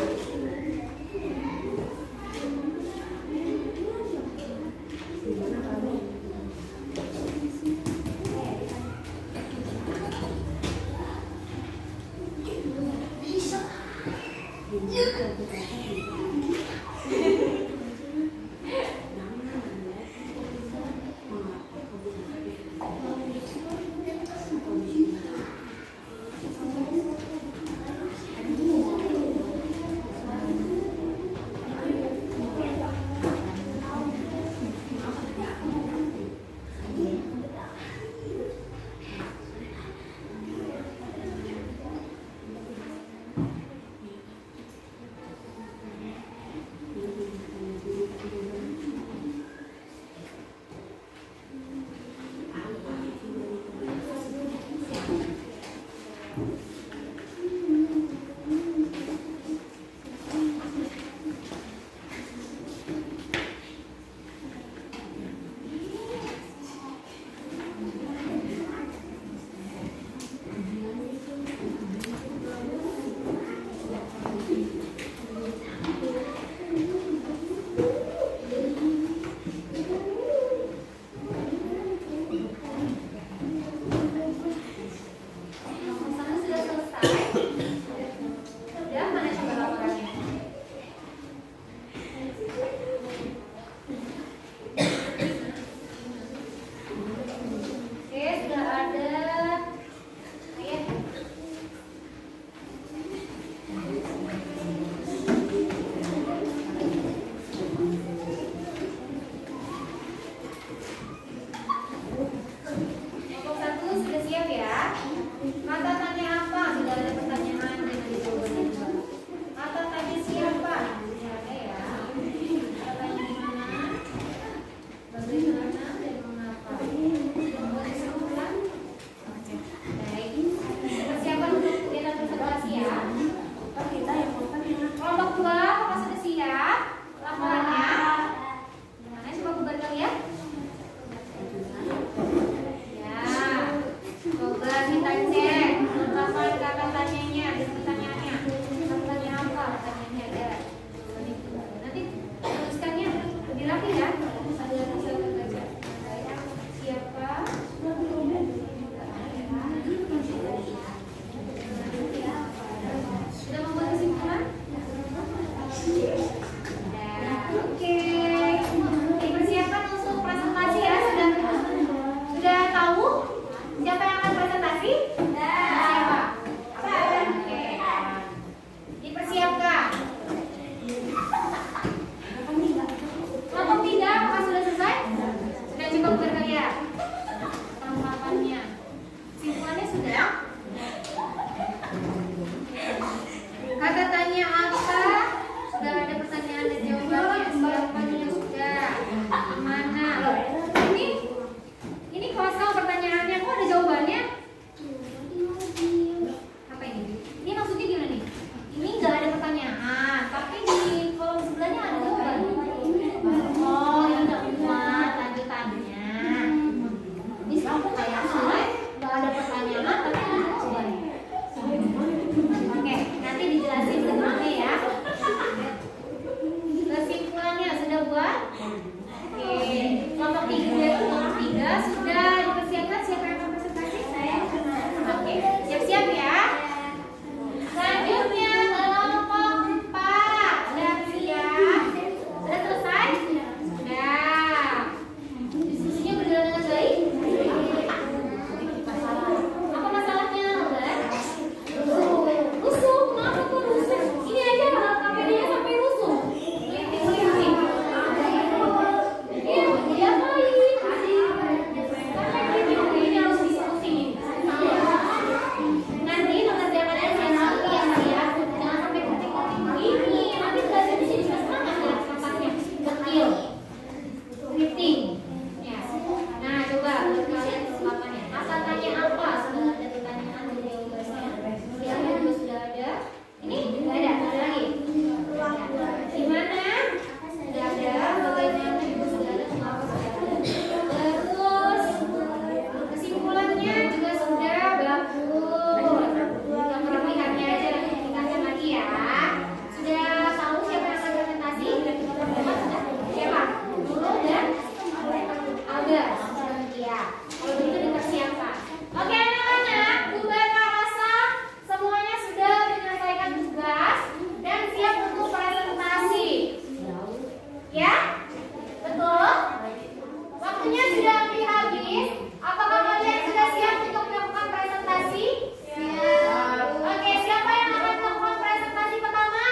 Waktunya sudah hampir habis. Apakah kalian sudah siap untuk melakukan presentasi? Siap. Oke, siapa yang akan melakukan presentasi pertama?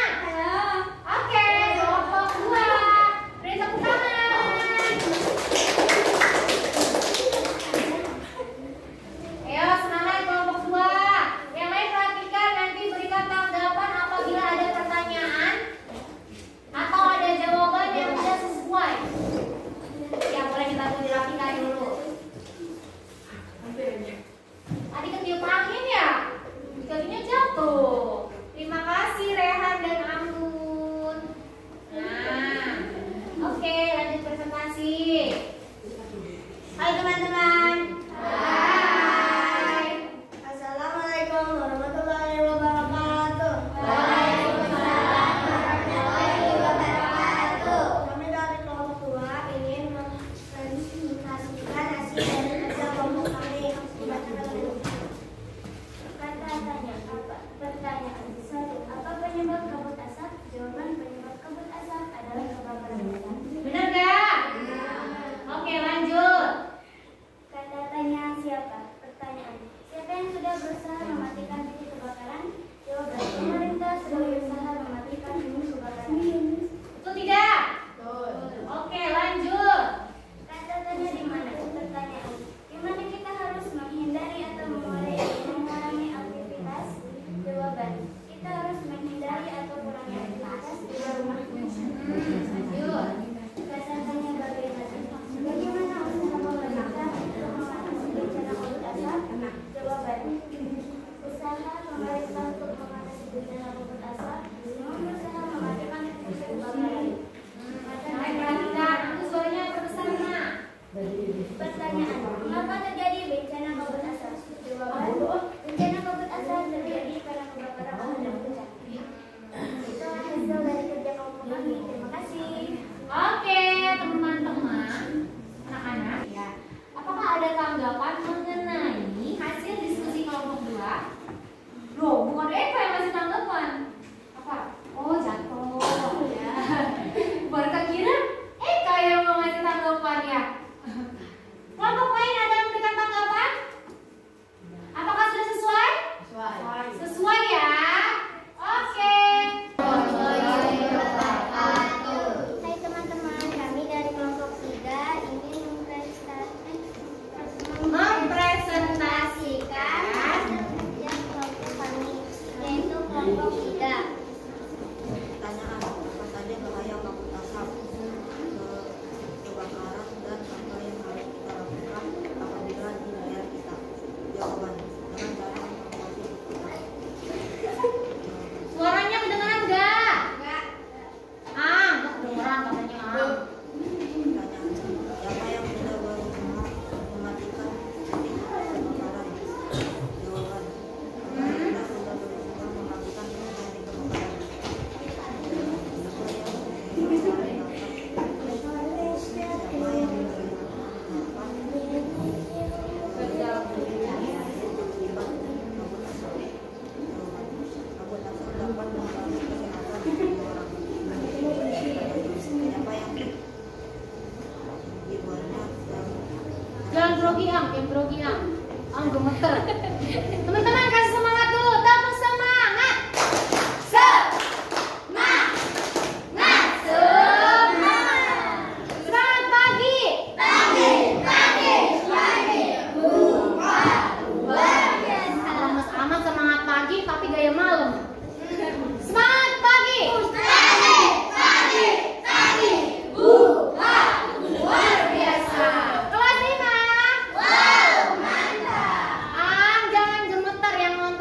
Oke, kelompok 2. Beri tepuk tangan. Ayo, semangat kelompok 2. Yang lain perhatikan, nanti berikan tanggapan apabila ada pertanyaan atau ada jawaban yang tidak sesuai. Ya, boleh kita dirapikan dulu. Tadi ketiup angin ya? Kakinya jatuh. Terima kasih Rehan dan Amun. Nah, oke, lanjut presentasi. Hai teman-teman. Hai. Assalamualaikum warahmatullahi wabarakatuh. Waalaikumsalam warahmatullahi wabarakatuh. Kami dari kelompok 2 ingin mempresentasikan hasil dari kerja kelompok kami. Dibacakan dulu. Pertanyaan 1. Apa penyebab kabut asap? Jawaban penyebab kabut asap adalah kebakaran hutan. Benar nggak? Oke, lanjut. Kata tanya siapa? Pertanyaan. Siapa yang sudah berusaha mematikan titik kebakaran? Jawaban. Pemerintah sudah berusaha mematikan titik kebakaran. Betul tidak? Oke, lanjut. Kata tanya di mana? Pertanyaan. Di mana kita harus menghindari atau mengurangi aktivitas? Jawaban. Kita harus menghindari atau mengurangi aktivitas di luar rumah. Lanjut. Kata tanya bagaimana? Bagaimana usaha pemerintah untuk mengatasi bencana kabut asap? Jawaban. Usaha pemerintah untuk mengatasi bencana kabut asap dengan berusaha mematikan titik kebakaran. Yang lain perhatikan, aku suaranya perbesar nak. Pertanyaan. Mengapa terjadi bencana kabut asap? Jawaban. Bencana kabut asap terjadi karena kebakaran lahan dan hutan. Itulah hasil dari kerja kelompok kami. Terima kasih. Oke, teman-teman, anak-anak, ya. Apakah ada tanggapan mengenai hasil diskusi kelompok 2? Loh, bukan Eka yang kasih tanggapan. Apa? Oh, jatuh. Ya. Baru kira Eka yang mau ngasih tanggapan ya. Kelompok lain ada yang memberikan tanggapan? Apakah sudah sesuai? Sesuai ya. Oke. Hai teman-teman, kami dari kelompok 3 ingin mempresentasikan hasil kerja kelompok kami, yaitu kelompok 3. Pertanyaan, apa saja bahaya kabut asap, kebakaran, dan apa yang harus kita lakukan apabila di daerah kita? Jawaban, dengan cara mengatasi kita. Suaranya kedengaran enggak? Enggak kedengaran katanya. Pertanyaan, siapa yang sudah berusaha mematikan titik kebakaran? Jawaban, pemerintah sudah berusaha mematikan titik kebakaran. Siapa yang kabut asap dapat mengganggu kesehatan orang. Siapa yang jiwanya Jangan grogi ang. Gemeter. Teman-teman kasih semangat dulu, tepuk semangat. Semangat. Selamat pagi. Lemes amat semangat pagi tapi gaya malam. Semangat pagi. Luar biasa. Kelas 5. Jangan gemeter yang nonton.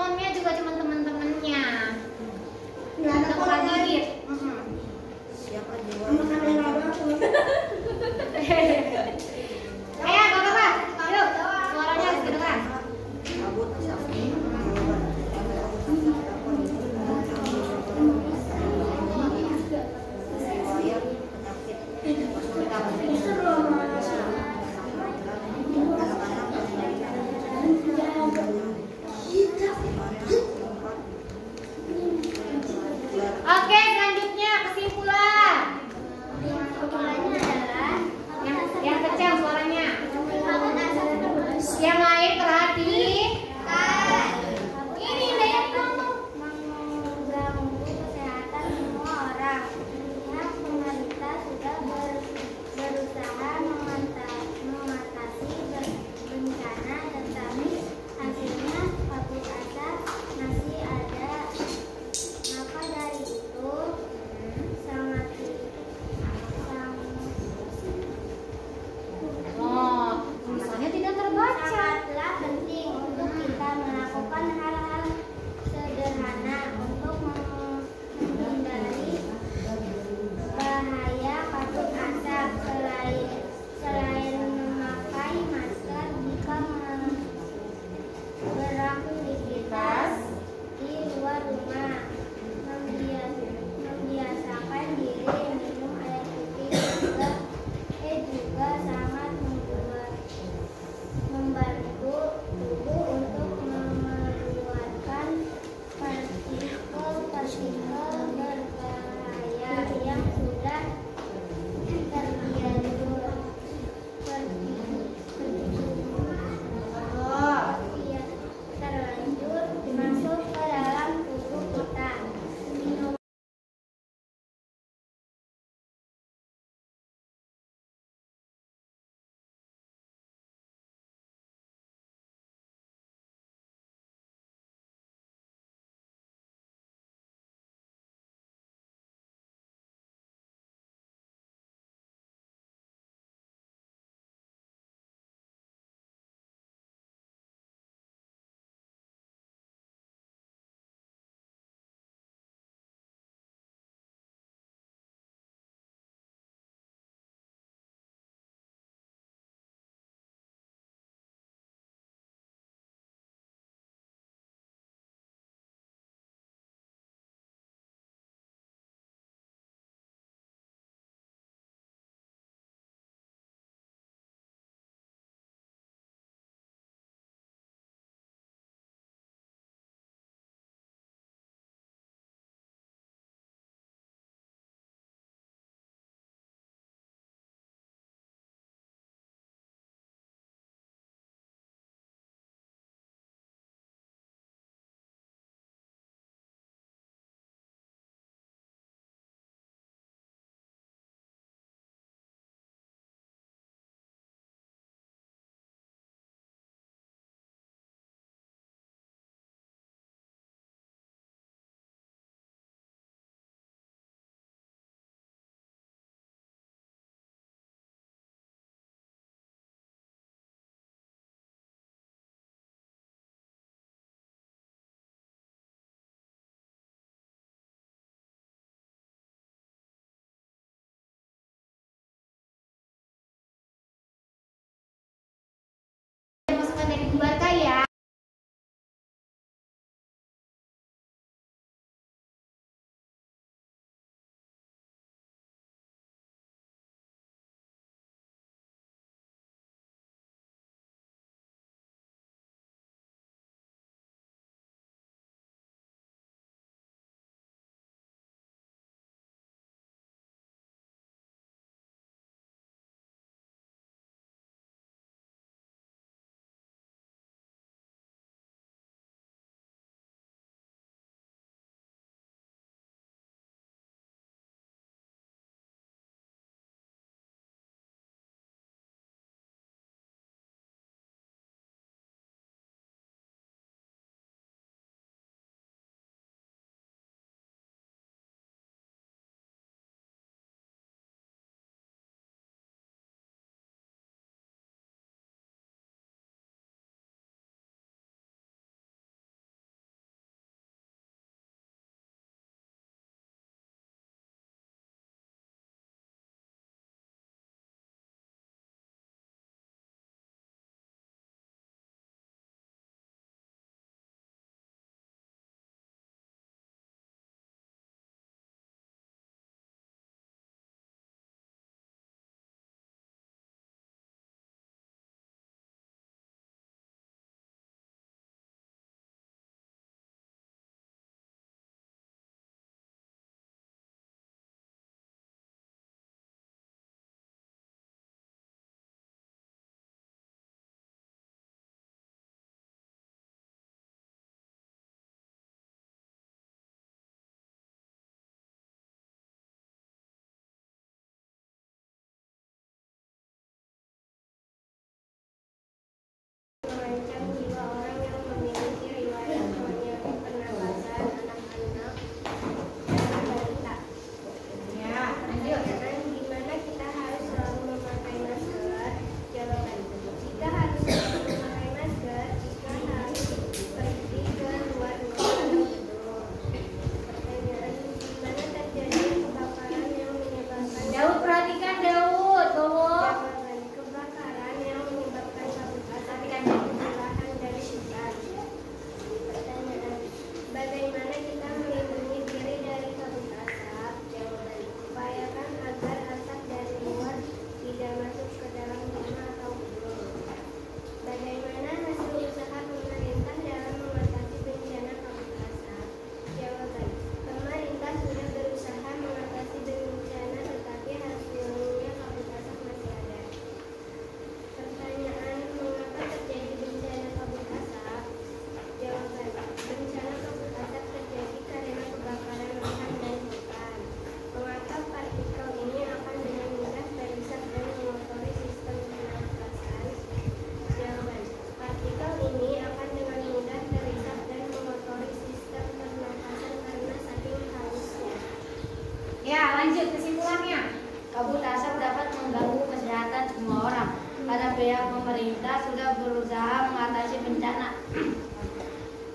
lanjut kesimpulannya. Kabut asap dapat mengganggu kesehatan semua orang. Karena pihak pemerintah sudah berusaha mengatasi bencana.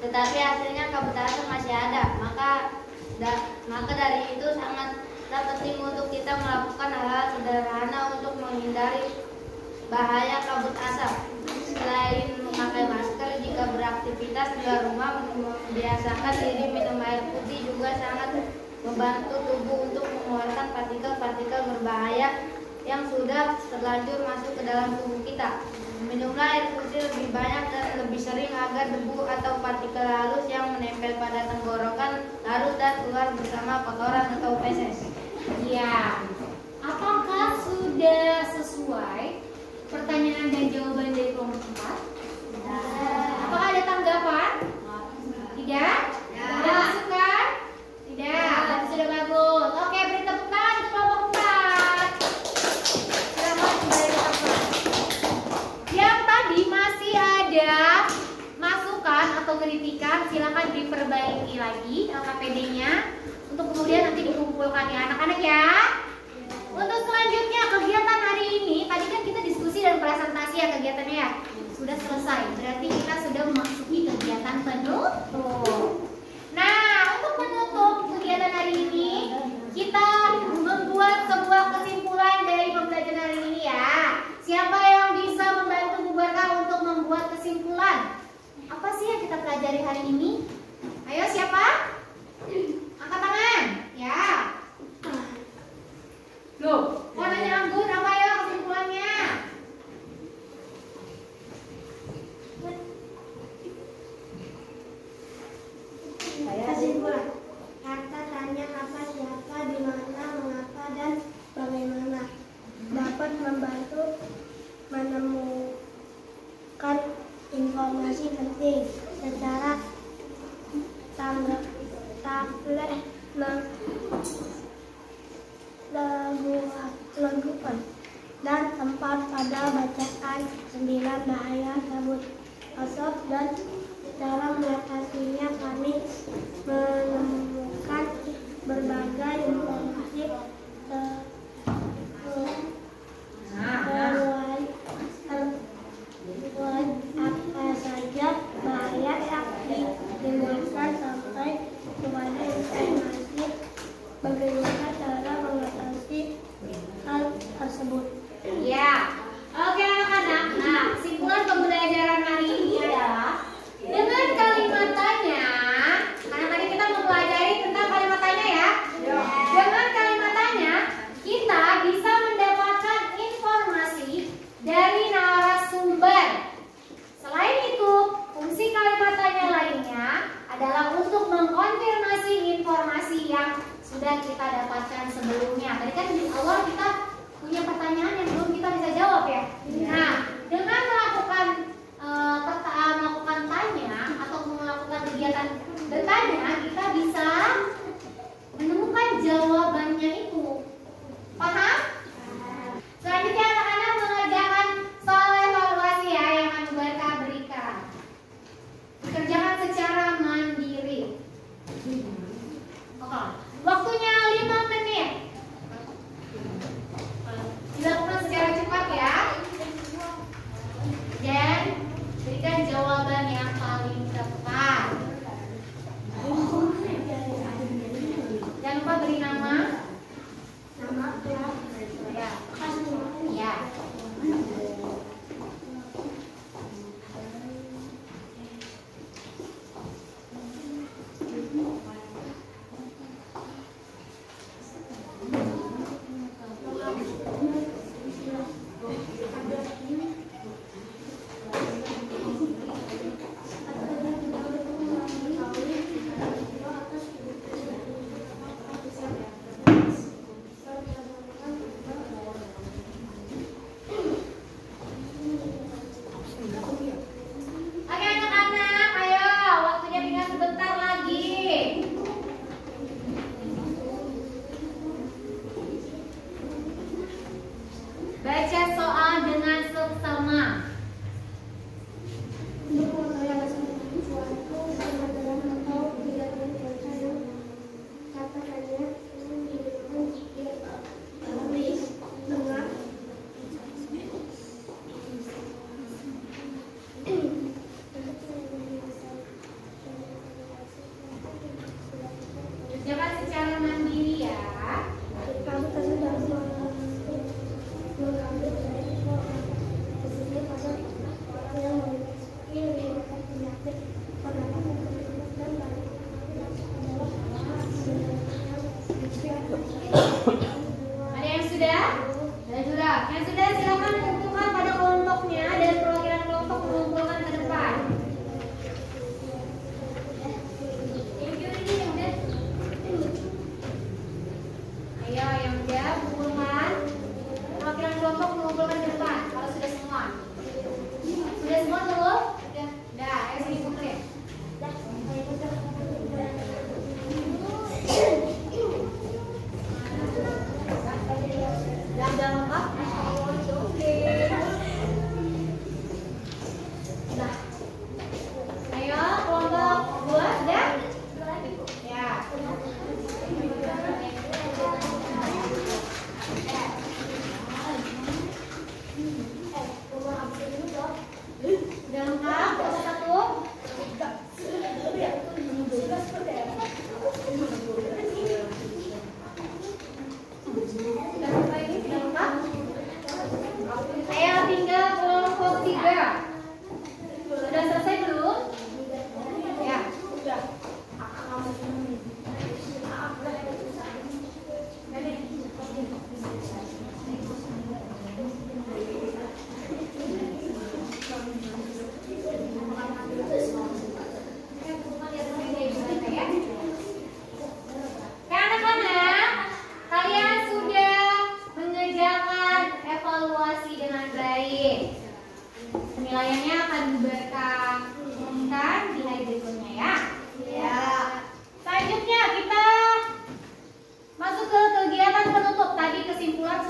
Tetapi hasilnya kabut asap masih ada. Maka dari itu sangatlah penting untuk kita melakukan hal-hal sederhana untuk menghindari bahaya kabut asap. Selain memakai masker, jika beraktivitas di luar rumah, membiasakan diri minum air putih juga sangat membantu tubuh untuk mengeluarkan partikel-partikel berbahaya yang sudah terlanjur masuk ke dalam tubuh kita. Minumlah air putih lebih banyak dan lebih sering agar debu atau partikel halus yang menempel pada tenggorokan larut dan keluar bersama kotoran atau feses. Ya, apakah sudah sesuai pertanyaan dan jawaban dari kelompok 4? Apakah ada tanggapan? Tidak? Ada masukan? Tidak. Berarti sudah bagus. Oke, beri tepuk tangan untuk kelompok 4. Selamat kembali ke kelas. Yang tadi masih ada masukan atau kritikan, silakan diperbaiki lagi LKPD-nya untuk kemudian nanti dikumpulkan ya anak-anak ya. Untuk selanjutnya kegiatan hari ini, tadi kan kita diskusi dan presentasi ya kegiatannya ya. Sudah selesai, berarti kita sudah memasuki kegiatan penutup. Nah, untuk menutup kegiatan hari ini, kita membuat sebuah kesimpulan dari pembelajaran hari ini ya. Siapa yang bisa membantu Bu Barka untuk membuat kesimpulan? Apa sih yang kita pelajari hari ini? Ayo siapa? Angkat tangan. Ya. Loh, kok nanya Anggun? Apa ya kesimpulannya? Kesimpulan. Kata tanya apa, siapa, di mana, mengapa, dan bagaimana dapat membantu menemukan informasi penting secara tablet leguan dan tempat pada bacaan 9 bahaya kabut asap dan cara mengatasinya. Kami menemukan berbagai informasi terkait apa saja bahaya yang ditimbulkan sampai kepada informasi bagaimana cara mengatasi hal tersebut. Ya, oke anak-anak. Nah, kesimpulan pembelajaran hari ini adalah dengan kalimat tanya. Karena tadi kita mempelajari tentang kalimat tanya ya. Dengan kalimat tanya, kita bisa mendapatkan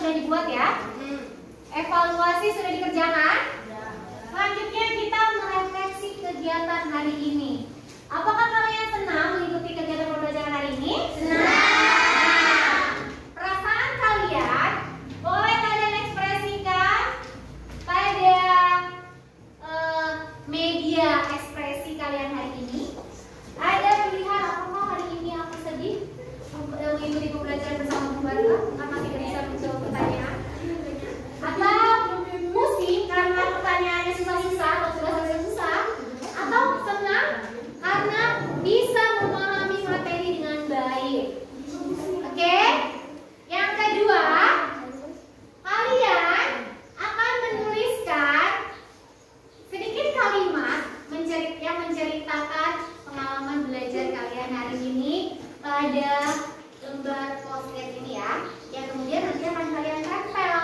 sudah dibuat ya. Evaluasi sudah dikerjakan. Selanjutnya kita merefleksi kegiatan hari ini. Apakah kalian senang mengikuti kegiatan pembelajaran hari ini? Senang. Perasaan kalian boleh kalian ekspresikan pada media ekspresi kalian hari ini. Ada pilihan apakah hari ini aku sedih mengikuti pembelajaran bersama keluarga karena tidak bisa menjawab pertanyaan, atau pusing karena pertanyaannya susah-susah atau sudah susah, atau senang karena bisa memahami materi dengan baik. Oke? Yang kedua, kalian akan menuliskan sedikit kalimat yang menceritakan pengalaman belajar kalian hari ini pada lembar post-it ini ya, yang kemudian nanti akan kalian tempel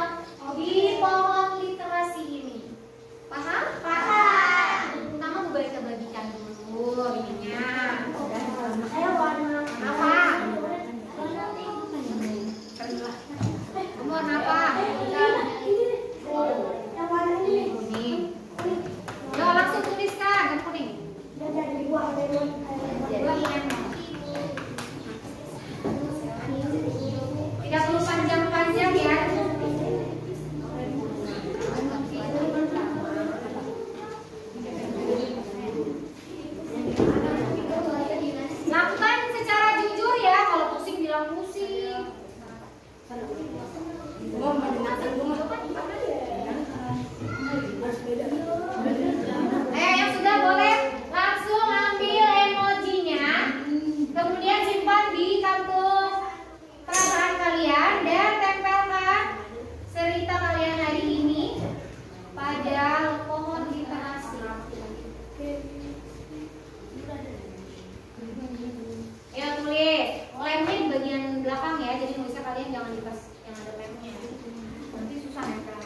di pohon literasi ini. Paham? Paham. Pertama bagikan dulu ininya. Ayo warna Apa? Umur apa? yang warna ini. Kuning. Yo, langsung tuliskan yang kuning. Jadi buah lemon. Dua lemon. 30 panjang-panjang ya. Lakukan secara jujur ya, kalau pusing bilang pusing. Yang sudah boleh langsung ambil emojinya, kemudian simpan di kantung perasaan kalian dan tempelkan cerita kalian hari ini pada pohon literasi. Ya tulis, lemnya di bagian belakang ya, jadi nulisnya kalian jangan di pas yang ada lemnya, nanti susah nempel.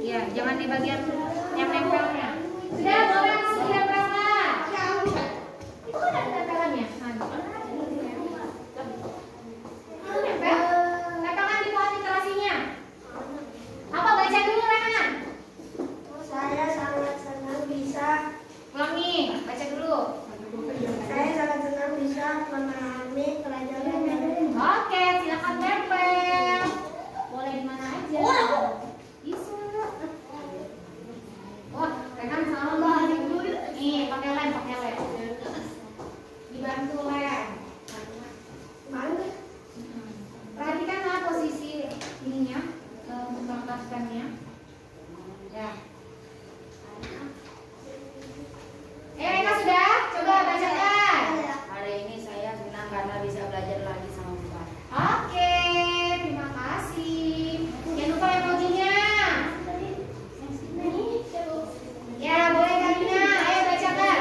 Ya, jangan di bagian yang nempelnya. Sudah boleh langsung ditempelkan. Itu kan ada tempelannya. Itu nempel. Tempelkan di pohon literasinya. Apa baca dulu Rehan? Saya sangat senang bisa. Ulangi, baca dulu. Saya sangat senang bisa memahami pelajaran dari. Oke, silakan tempel. Boleh di mana aja. Bisa. Wah, Rehan salah. Nih, pakai lem. Dibantu lem. Mana? Perhatikan lah posisi ininya, mengangkatkannya. Ya. Reka sudah? Coba bacakan. Hari ini saya senang karena bisa belajar lagi sama Bapak. Oke, terima kasih. Jangan lupa emojinya. Ya, boleh Karina. Ayo bacakan.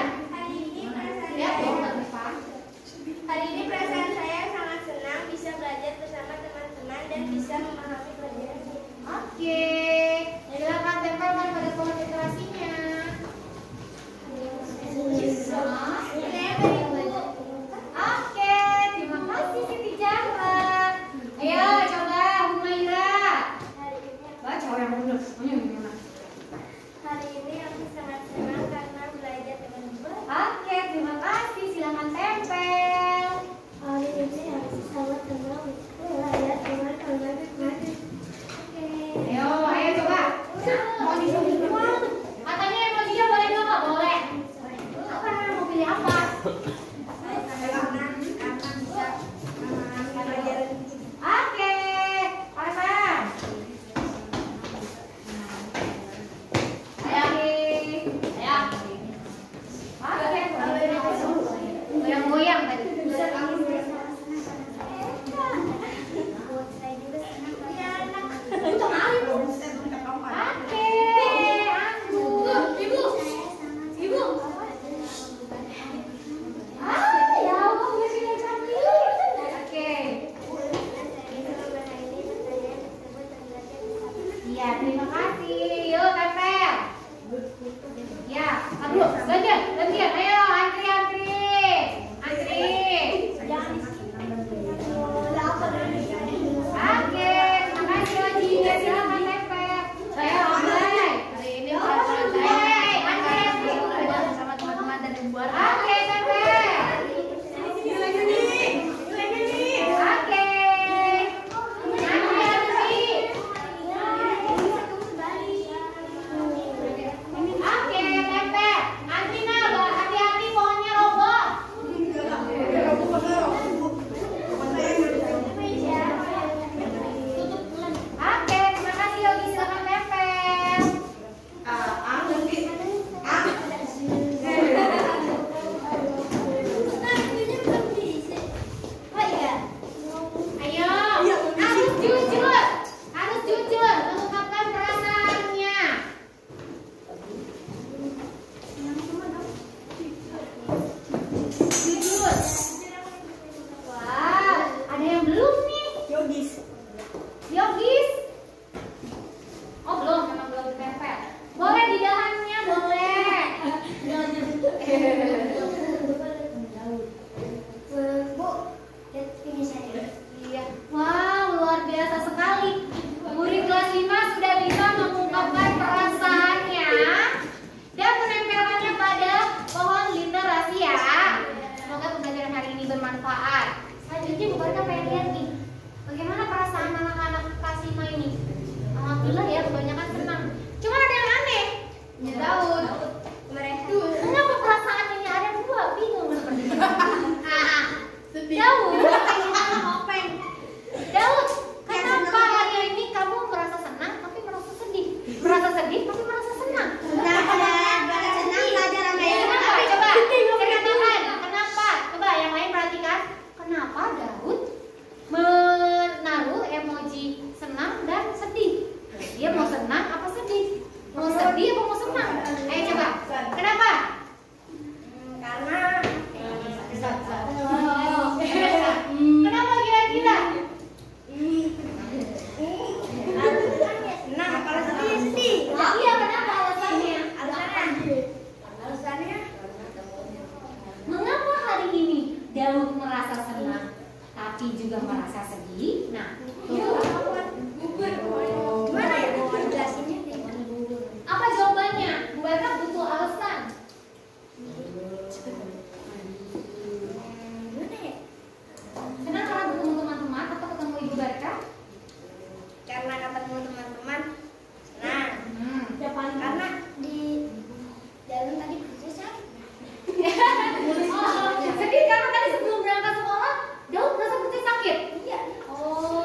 Hari ini perasaan saya sangat senang bisa belajar bersama teman-teman dan bisa memahami pelajaran. Oke, silakan tempelkan pada pohon literasinya. Oke, terima kasih Siti Jahra. Ayo coba Humaira. Baca yang benar. Hari ini aku sangat senang karena belajar dengan baik. Oke, terima kasih. Silakan tempel. Hari ini aku sangat senang belajar dengan teman-teman. Ayo coba. Katanya emojinya boleh nggak boleh? Apa mau pilih apa? Oke, Arman. Goyang-goyang tadi. Oke, anggur. Ibu. Ya Allah, biasanya cantik. Oke. Iya, terima kasih. Yuk, tempel. Ya, bermanfaat. Selanjutnya Bu Barka pengen lihat nih, bagaimana perasaan anak-anak Kasima ini. Alhamdulillah ya, kebanyakan senang. Cuma ada yang aneh. Ya Daud. Kenapa perasaannya ada dua? Bingung seperti itu. Daud, Daud, kenapa hari ini kamu merasa senang tapi merasa sedih? Merasa sedih tapi merasa senang. Kenapa? Coba, kenapa? Coba yang lain perhatikan. Kenapa Daud menaruh emoji senang dan sedih? Dia mau senang apa sedih? Mau sedih apa mau senang? Ayo coba. Kenapa? Karena Kenapa kira-kira? senang kalau sedih. Iya, kenapa alasannya? Alasannya Mengapa hari ini Daud merasa senang tapi juga merasa sedih? Nah, gimana ya jelasinnya? apa jawabannya? Bu Barka butuh alasan. Gimana ya? Senang karena bertemu teman-teman atau ketemu Ibu Barka? Karena ketemu teman-teman senang. Karena di jalan tadi perutnya sakit. Oh, sedih karena tadi sebelum berangkat sekolah Daud merasa perutnya sakit. Iya. Oh,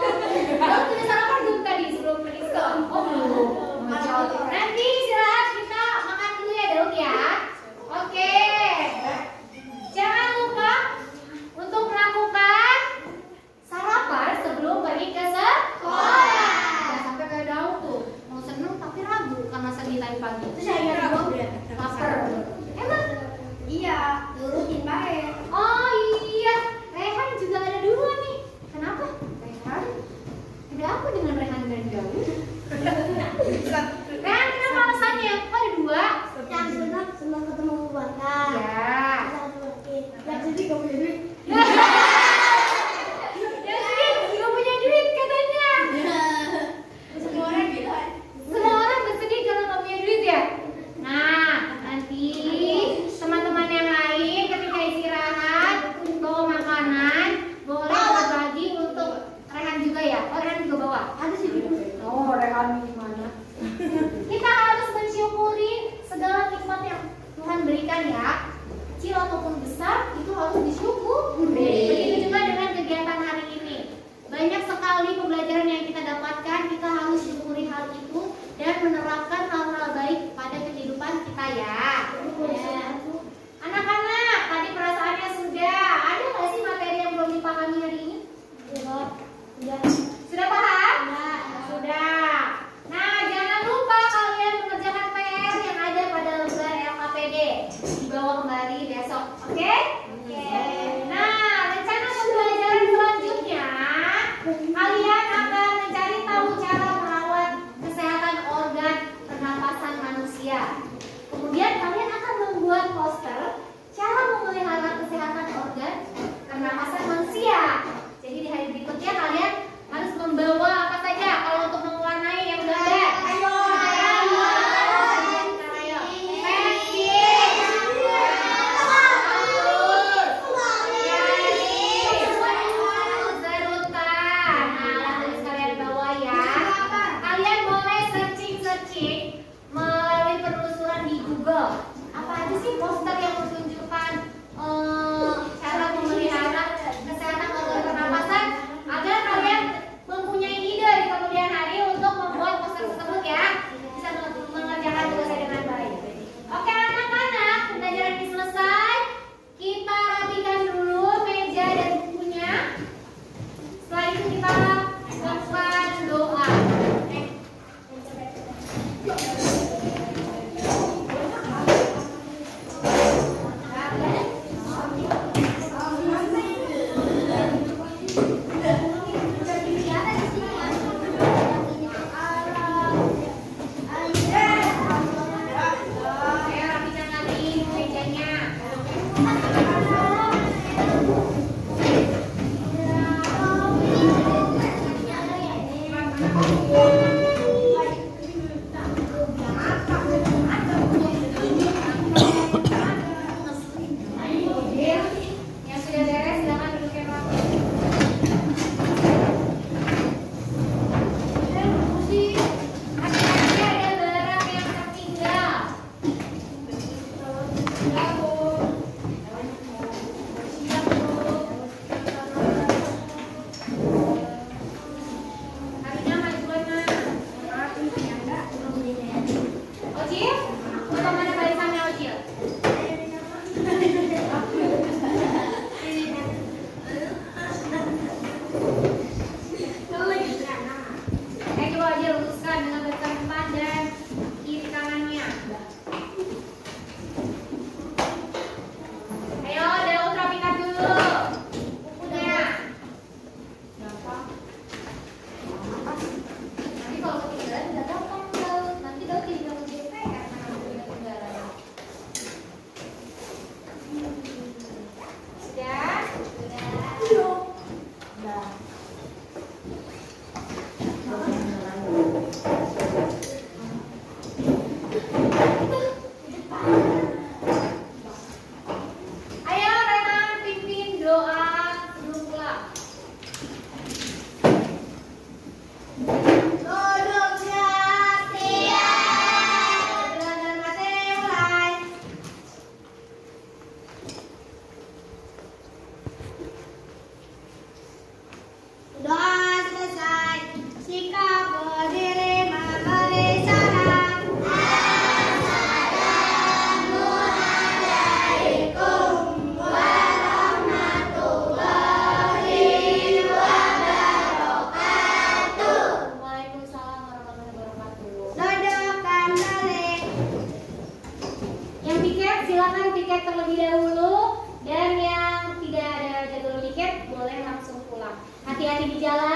silakan tiket terlebih dahulu, dan yang tidak ada jadwal tiket boleh langsung pulang. Hati-hati di jalan.